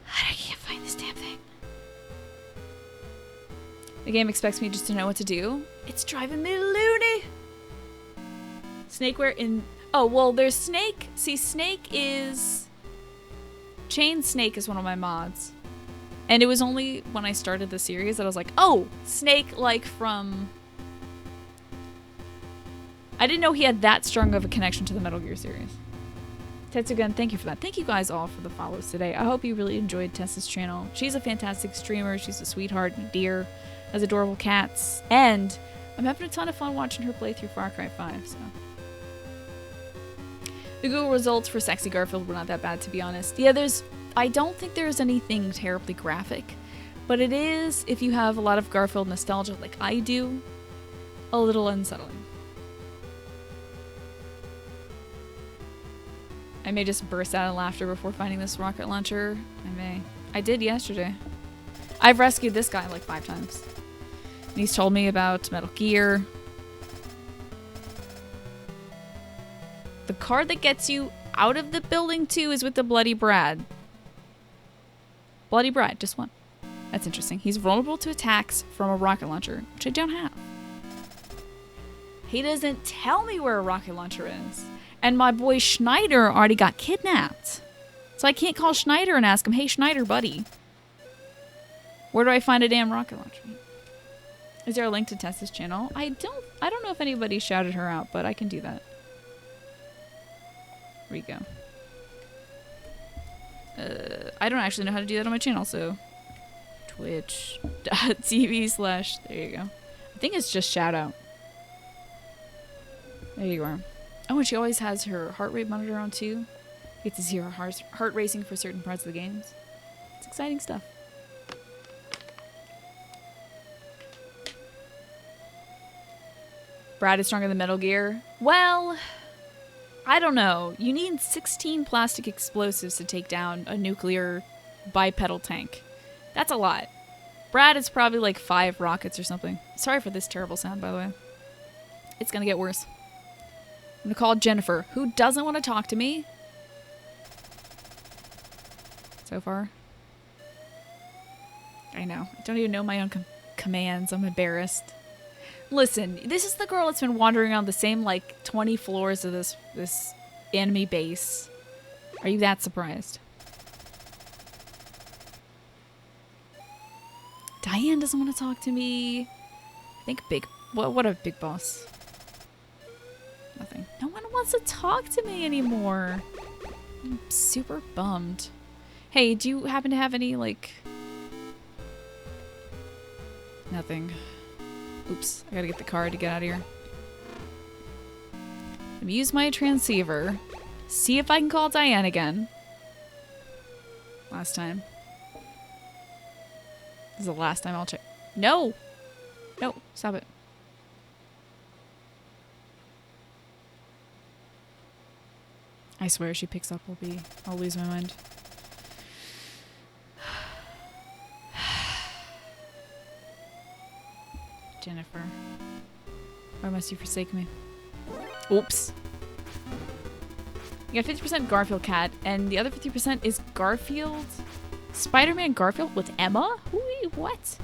I can't find this damn thing. The game expects me just to know what to do. It's driving me loony. Snakeware in... Oh, well, there's Snake. See, Snake is... Chain Snake is one of my mods. And it was only when I started the series that I was like, oh, Snake, like from... I didn't know he had that strong of a connection to the Metal Gear series. Tetsugun, thank you for that. Thank you guys all for the follows today. I hope you really enjoyed Tessa's channel. She's a fantastic streamer. She's a sweetheart and dear, has adorable cats, and I'm having a ton of fun watching her play through Far Cry 5, so. The Google results for Sexy Garfield were not that bad, to be honest. Yeah, I don't think there's anything terribly graphic, but it is, if you have a lot of Garfield nostalgia like I do, a little unsettling. I may just burst out in laughter before finding this rocket launcher. I may. I did yesterday. I've rescued this guy like 5 times. And he's told me about Metal Gear. The card that gets you out of the building too is with the Bloody Brad. Bloody Brad, just one. That's interesting. He's vulnerable to attacks from a rocket launcher, which I don't have. He doesn't tell me where a rocket launcher is. And my boy Schneider already got kidnapped. So I can't call Schneider and ask him, hey Schneider, buddy, where do I find a damn rocket launcher? Is there a link to Tessa's channel? I don't know if anybody shouted her out, but I can do that. Here we go. I don't actually know how to do that on my channel, so twitch.tv/ there you go. I think it's just shout out. There you are. Oh, and she always has her heart rate monitor on too. You get to see her heart racing for certain parts of the games. It's exciting stuff. Brad is stronger than Metal Gear. Well, I don't know. You need 16 plastic explosives to take down a nuclear bipedal tank. That's a lot. Brad is probably like 5 rockets or something. Sorry for this terrible sound, by the way. It's gonna get worse. I'm gonna call Jennifer, who doesn't want to talk to me. So far. I know. I don't even know my own commands. I'm embarrassed. Listen, this is the girl that's been wandering around the same, like, 20 floors of this enemy base. Are you that surprised? Diane doesn't want to talk to me. I think what a big boss. Nothing. No one wants to talk to me anymore. I'm super bummed. Hey, do you happen to have any, like... Nothing. Oops, I gotta get the card to get out of here. I'm gonna use my transceiver. See if I can call Diane again. Last time. This is the last time I'll check. No! No, stop it. I swear if she picks up, I'll lose my mind. Jennifer, why must you forsake me? Oops. You got 50% Garfield Cat, and the other 50% is Garfield? Spider-Man Garfield with Emma? What?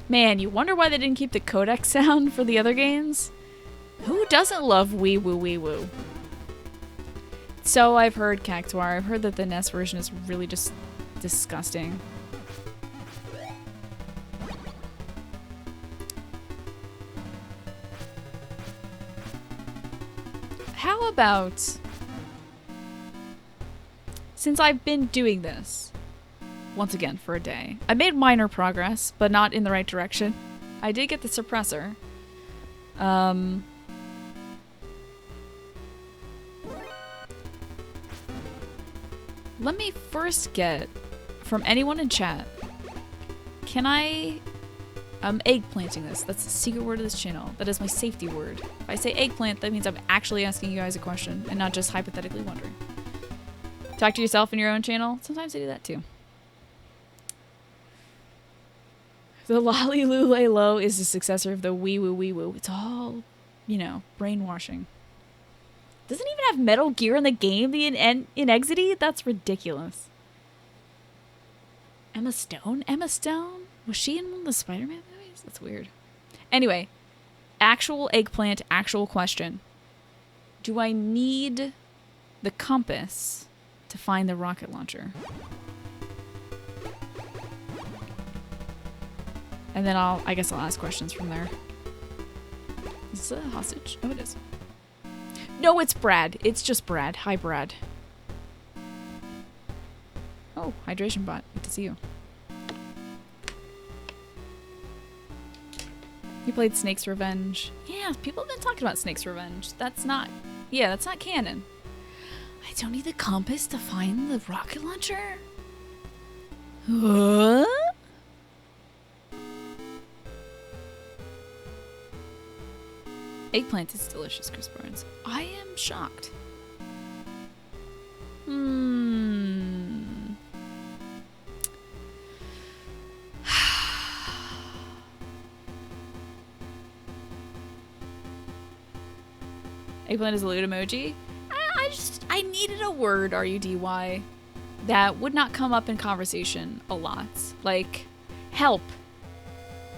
Man, you wonder why they didn't keep the codec sound for the other games? Who doesn't love wee woo wee woo? So I've heard, Cactuar. I've heard that the NES version is really just disgusting. How about, since I've been doing this, once again for a day, I made minor progress, but not in the right direction. I did get the suppressor. Let me first get, from anyone in chat, can I, eggplanting this. That's the secret word of this channel. That is my safety word. If I say eggplant, that means I'm actually asking you guys a question and not just hypothetically wondering. Talk to yourself in your own channel. Sometimes I do that too. The Lolly Lule Low is the successor of the Wee Woo Wee Woo. It's all, you know, brainwashing. Doesn't even have Metal Gear in the game, the Inexity? That's ridiculous. Emma Stone? Emma Stone? Was she in one of the Spider-Man movies? That's weird. Anyway, actual eggplant, actual question. Do I need the compass to find the rocket launcher? And then I guess I'll ask questions from there. Is this a hostage? Oh, it is. No, it's Brad. It's just Brad. Hi, Brad. Oh, hydration bot. Good to see you. You played Snake's Revenge. Yeah, people have been talking about Snake's Revenge. That's not... Yeah, that's not canon. I don't need the compass to find the rocket launcher? Huh? Eggplant is delicious, Chris Barnes. I am shocked. Eggplant is a lewd emoji. I needed a word, R-U-D-Y, that would not come up in conversation a lot. Like, help.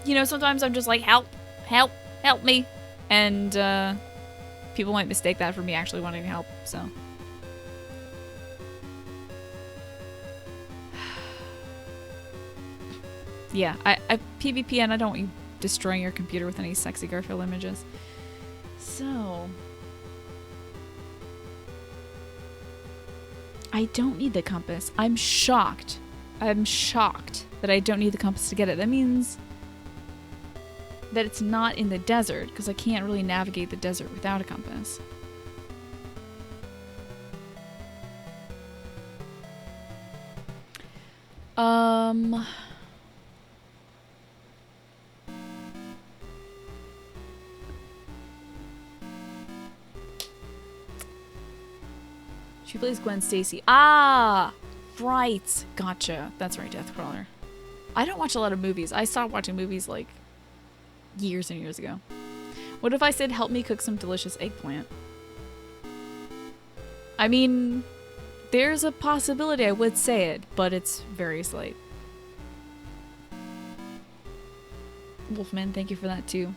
You know, sometimes I'm just like, help, help, help me. And people might mistake that for me actually wanting to help, so. Yeah, I PvP and I don't want you destroying your computer with any sexy Garfield images. So. I don't need the compass. I'm shocked. I'm shocked that I don't need the compass to get it. That means that it's not in the desert, because I can't really navigate the desert without a compass. She plays Gwen Stacy. Ah! Right. Gotcha. That's right, Deathcrawler. I don't watch a lot of movies. I stopped watching movies like years and years ago. What if I said, help me cook some delicious eggplant? I mean, there's a possibility I would say it, but it's very slight. Wolfman, thank you for that too.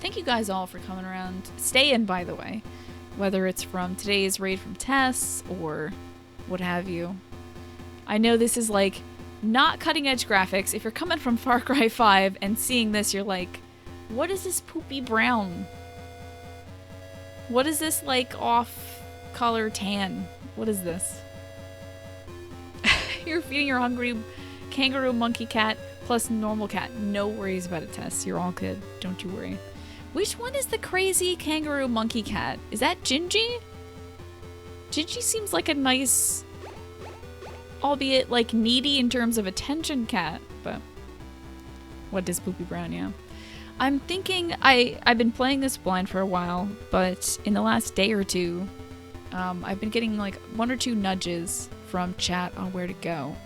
Thank you guys all for coming around. Stay in, by the way. Whether it's from today's raid from Tess or what have you. I know this is like not cutting edge graphics. If you're coming from Far Cry 5 and seeing this, you're like, what is this poopy brown? What is this like off color tan? What is this? You're feeding your hungry kangaroo monkey cat plus normal cat. No worries about it, Tess. You're all good. Don't you worry. Which one is the crazy kangaroo monkey cat? Is that Gingy? Gingy seems like a nice, albeit like needy in terms of attention cat, but what does Poopy Brown, yeah. I'm thinking, I've been playing this blind for a while, but in the last day or two, I've been getting like 1 or 2 nudges from chat on where to go.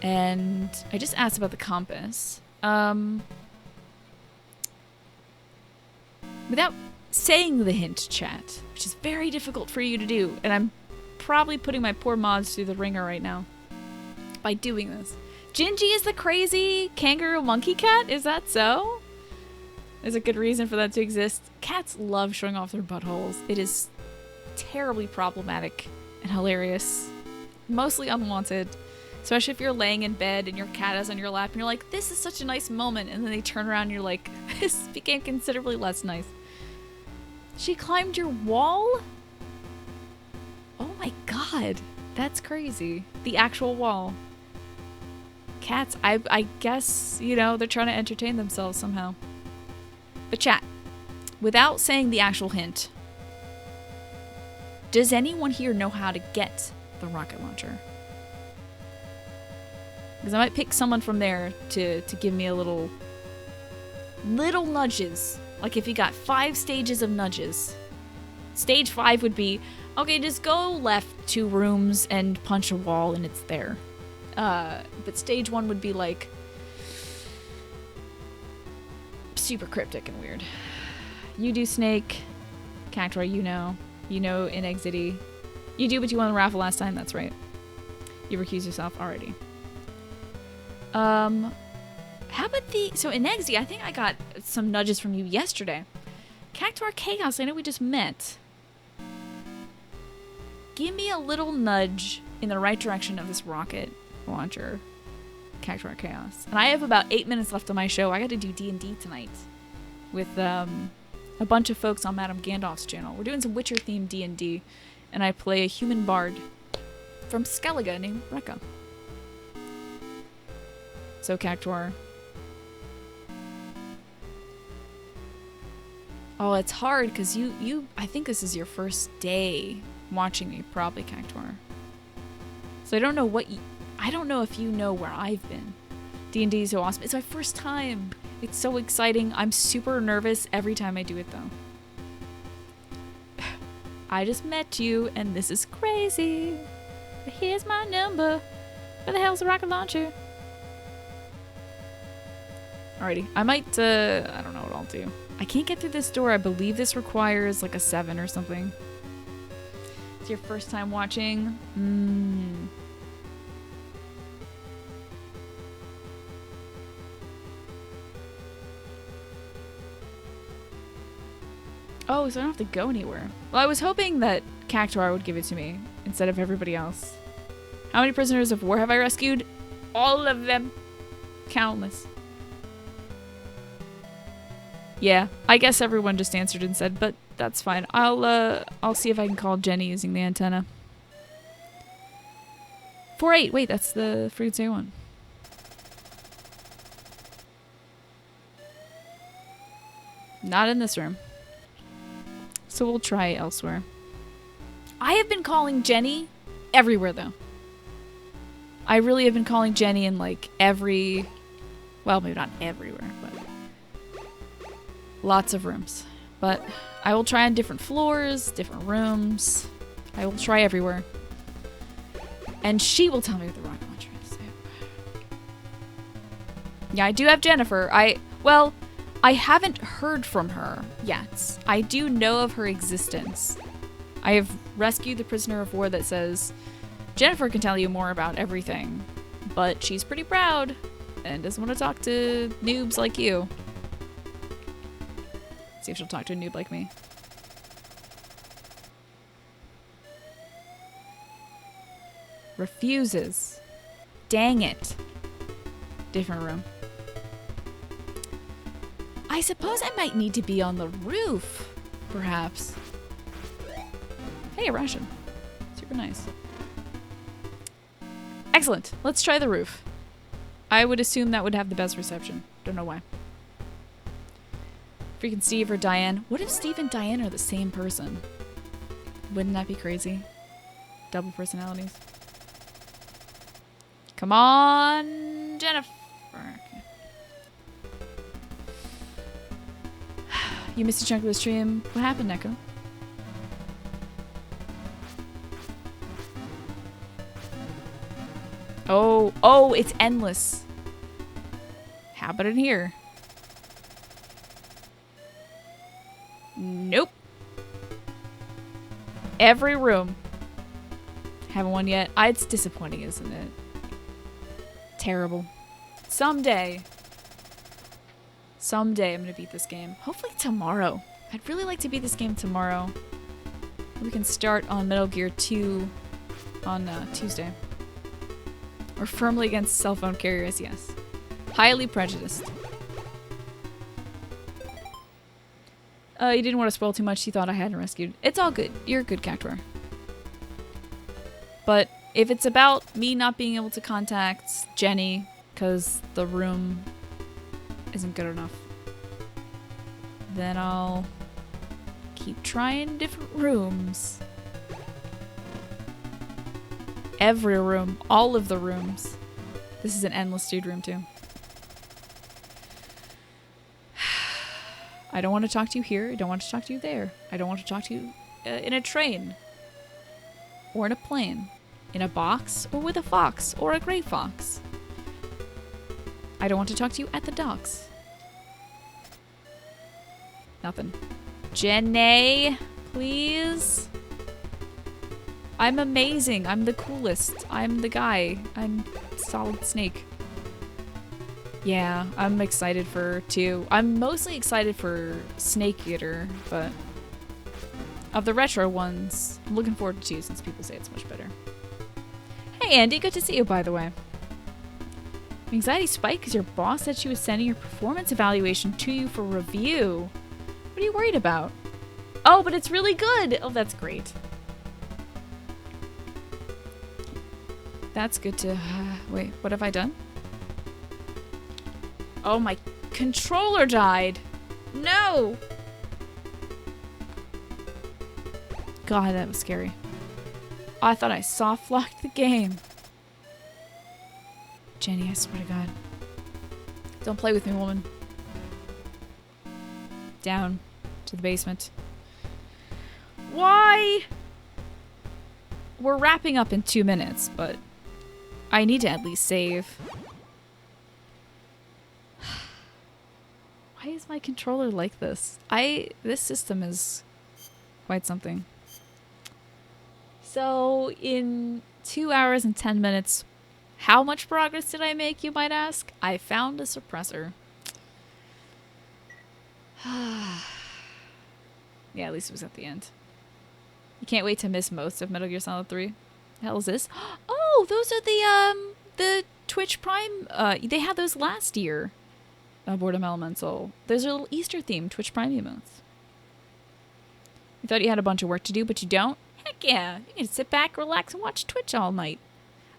And I just asked about the compass. Without saying the hint, chat, which is very difficult for you to do, and I'm probably putting my poor mods through the ringer right now by doing this. Gingy is the crazy kangaroo monkey cat? Is that so? There's a good reason for that to exist. Cats love showing off their buttholes. It is terribly problematic and hilarious. Mostly unwanted. Especially if you're laying in bed and your cat is on your lap and you're like, this is such a nice moment. And then they turn around and you're like, this became considerably less nice. She climbed your wall? Oh my god. That's crazy. The actual wall. Cats, I guess, you know, they're trying to entertain themselves somehow. But chat, without saying the actual hint, does anyone here know how to get the rocket launcher? Because I might pick someone from there to give me a little nudges. Like if you got 5 stages of nudges. Stage 5 would be, okay, just go left 2 rooms and punch a wall and it's there. But stage 1 would be like super cryptic and weird. You do Snake. Cactuar, you know. You know in Exity. You do what you won the raffle last time, that's right. You recuse yourself already. How about so in Exy, I think I got some nudges from you yesterday. Cactuar Chaos, I know we just met. Give me a little nudge in the right direction of this rocket launcher. Cactuar Chaos. And I have about 8 minutes left on my show. I got to do D&D tonight with a bunch of folks on Madame Gandalf's channel. We're doing some Witcher-themed D&D, and I play a human bard from Skellige named Rekka. So, Cactuar. Oh, it's hard because I think this is your first day watching me, probably, Cactuar. So I don't know I don't know if you know where I've been. D&D is so awesome. It's my first time. It's so exciting. I'm super nervous every time I do it, though. I just met you, and this is crazy. But here's my number. Where the hell's the rocket launcher? Alrighty, I might, I don't know what I'll do. I can't get through this door. I believe this requires like a 7 or something. It's your first time watching? Oh, so I don't have to go anywhere. Well, I was hoping that Cactuar would give it to me instead of everybody else. How many prisoners of war have I rescued? All of them. Countless. Yeah, I guess everyone just answered and said, but that's fine. I'll see if I can call Jenny using the antenna. 4-8. Wait, that's the frequency one. Not in this room. So we'll try elsewhere. I have been calling Jenny everywhere, though. I really have been calling Jenny in, like, every... Well, maybe not everywhere, but... Lots of rooms. But I will try on different floors, different rooms. I will try everywhere. And she will tell me what the rocket launcher is. Yeah, I do have Jennifer. Well, I haven't heard from her yet. I do know of her existence. I have rescued the prisoner of war that says, Jennifer can tell you more about everything, but she's pretty proud and doesn't want to talk to noobs like you. See if she'll talk to a noob like me. Refuses. Dang it. Different room. I suppose I might need to be on the roof, perhaps. Hey, a ration. Super nice. Excellent. Let's try the roof. I would assume that would have the best reception. Don't know why. Freaking Steve or Diane. What if Steve and Diane are the same person? Wouldn't that be crazy? Double personalities. Come on, Jennifer. Okay. You missed a chunk of the stream. What happened, Neko? Oh, it's endless. How about in here? Nope. Every room. Haven't won yet. It's disappointing, isn't it? Terrible. Someday I'm gonna beat this game. Hopefully tomorrow. I'd really like to beat this game tomorrow. We can start on Metal Gear 2 on Tuesday. We're firmly against cell phone carriers, yes. Highly prejudiced. You didn't want to spoil too much. You thought I hadn't rescued. It's all good. You're a good Cactuar. But if it's about me not being able to contact Jenny because the room isn't good enough, then I'll keep trying different rooms. Every room. All of the rooms. This is an endless dude room too. I don't want to talk to you here. I don't want to talk to you there. I don't want to talk to you in a train. Or in a plane. In a box. Or with a fox. Or a gray fox. I don't want to talk to you at the docks. Nothing. Jenny, please. I'm amazing. I'm the coolest. I'm the guy. I'm Solid Snake. Yeah, I'm excited for 2. I'm mostly excited for Snake Eater, but of the retro ones, I'm looking forward to 2 since people say it's much better. Hey Andy, good to see you, by the way. Anxiety spiked because your boss said she was sending your performance evaluation to you for review. What are you worried about? Oh, but it's really good! Oh, that's great. That's good to... wait, what have I done? Oh, my controller died. No! God, that was scary. Oh, I thought I soft-locked the game. Jenny, I swear to God. Don't play with me, woman. Down to the basement. Why? We're wrapping up in 2 minutes, but I need to at least save. Why is my controller like this? This system is quite something. So in 2 hours and 10 minutes, how much progress did I make, you might ask? I found a suppressor. Yeah, at least it was at the end. You can't wait to miss most of Metal Gear Solid 3. The hell is this? Oh, those are the Twitch Prime. They had those last year. Boredom Elemental. Those are little Easter themed Twitch Prime emotes. You thought you had a bunch of work to do, but you don't? Heck yeah. You can sit back, relax, and watch Twitch all night.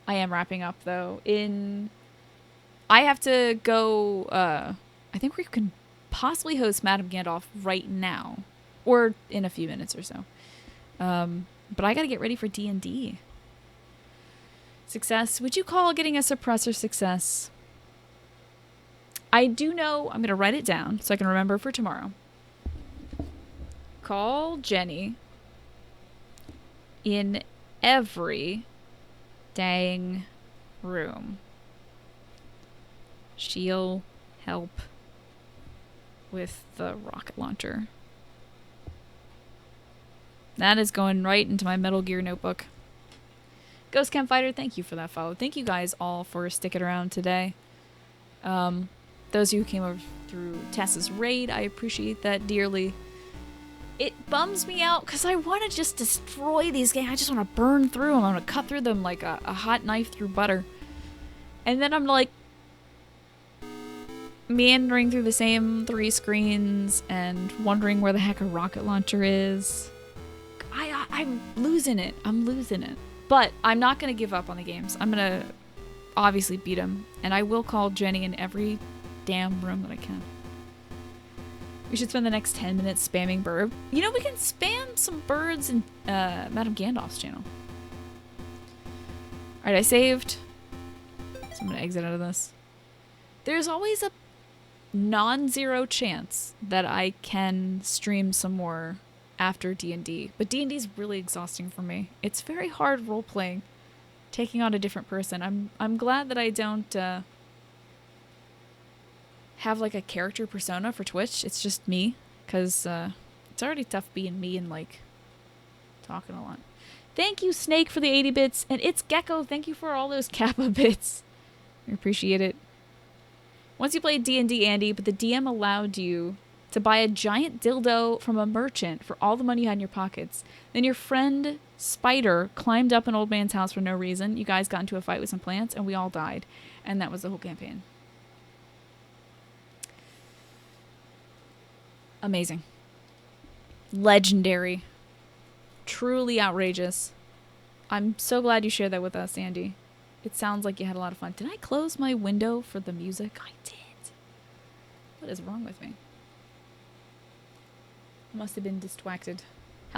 I am wrapping up, though. I have to go, I think we can possibly host Madame Gandalf right now. Or in a few minutes or so. But I gotta get ready for D&D. Success. Would you call getting a suppressor success? I do know, I'm gonna write it down so I can remember for tomorrow. Call Jenny in every dang room. She'll help with the rocket launcher. That is going right into my Metal Gear notebook. Ghost Campfighter, thank you for that follow. Thank you guys all for sticking around today. Those of you who came over through Tessa's raid, I appreciate that dearly. It bums me out because I want to just destroy these games. I just want to burn through them. I want to cut through them like a hot knife through butter. And then I'm like meandering through the same 3 screens and wondering where the heck a rocket launcher is. I'm losing it. I'm losing it. But I'm not going to give up on the games. I'm going to obviously beat them. And I will call Jenny in every damn room that I can. We should spend the next 10 minutes spamming bird. You know, we can spam some birds in Madame Gandalf's channel. Alright, I saved. So I'm going to exit out of this. There's always a non-zero chance that I can stream some more after D&D. But D&D is really exhausting for me. It's very hard role-playing, taking on a different person. I'm glad that I don't have like a character persona for Twitch. It's just me, because it's already tough being me and like talking a lot. Thank you, Snake, for the 80 bits, and It's Gecko, thank you for all those Kappa bits. I appreciate it. Once you played D&D, Andy, but the DM allowed you to buy a giant dildo from a merchant for all the money you had in your pockets. Then your friend Spider climbed up an old man's house for no reason. You guys got into a fight with some plants, and we all died. And that was the whole campaign. Amazing. Legendary. Truly outrageous. I'm so glad you shared that with us, Andy. It sounds like you had a lot of fun. Did I close my window for the music? I did. What is wrong with me? I must have been distracted.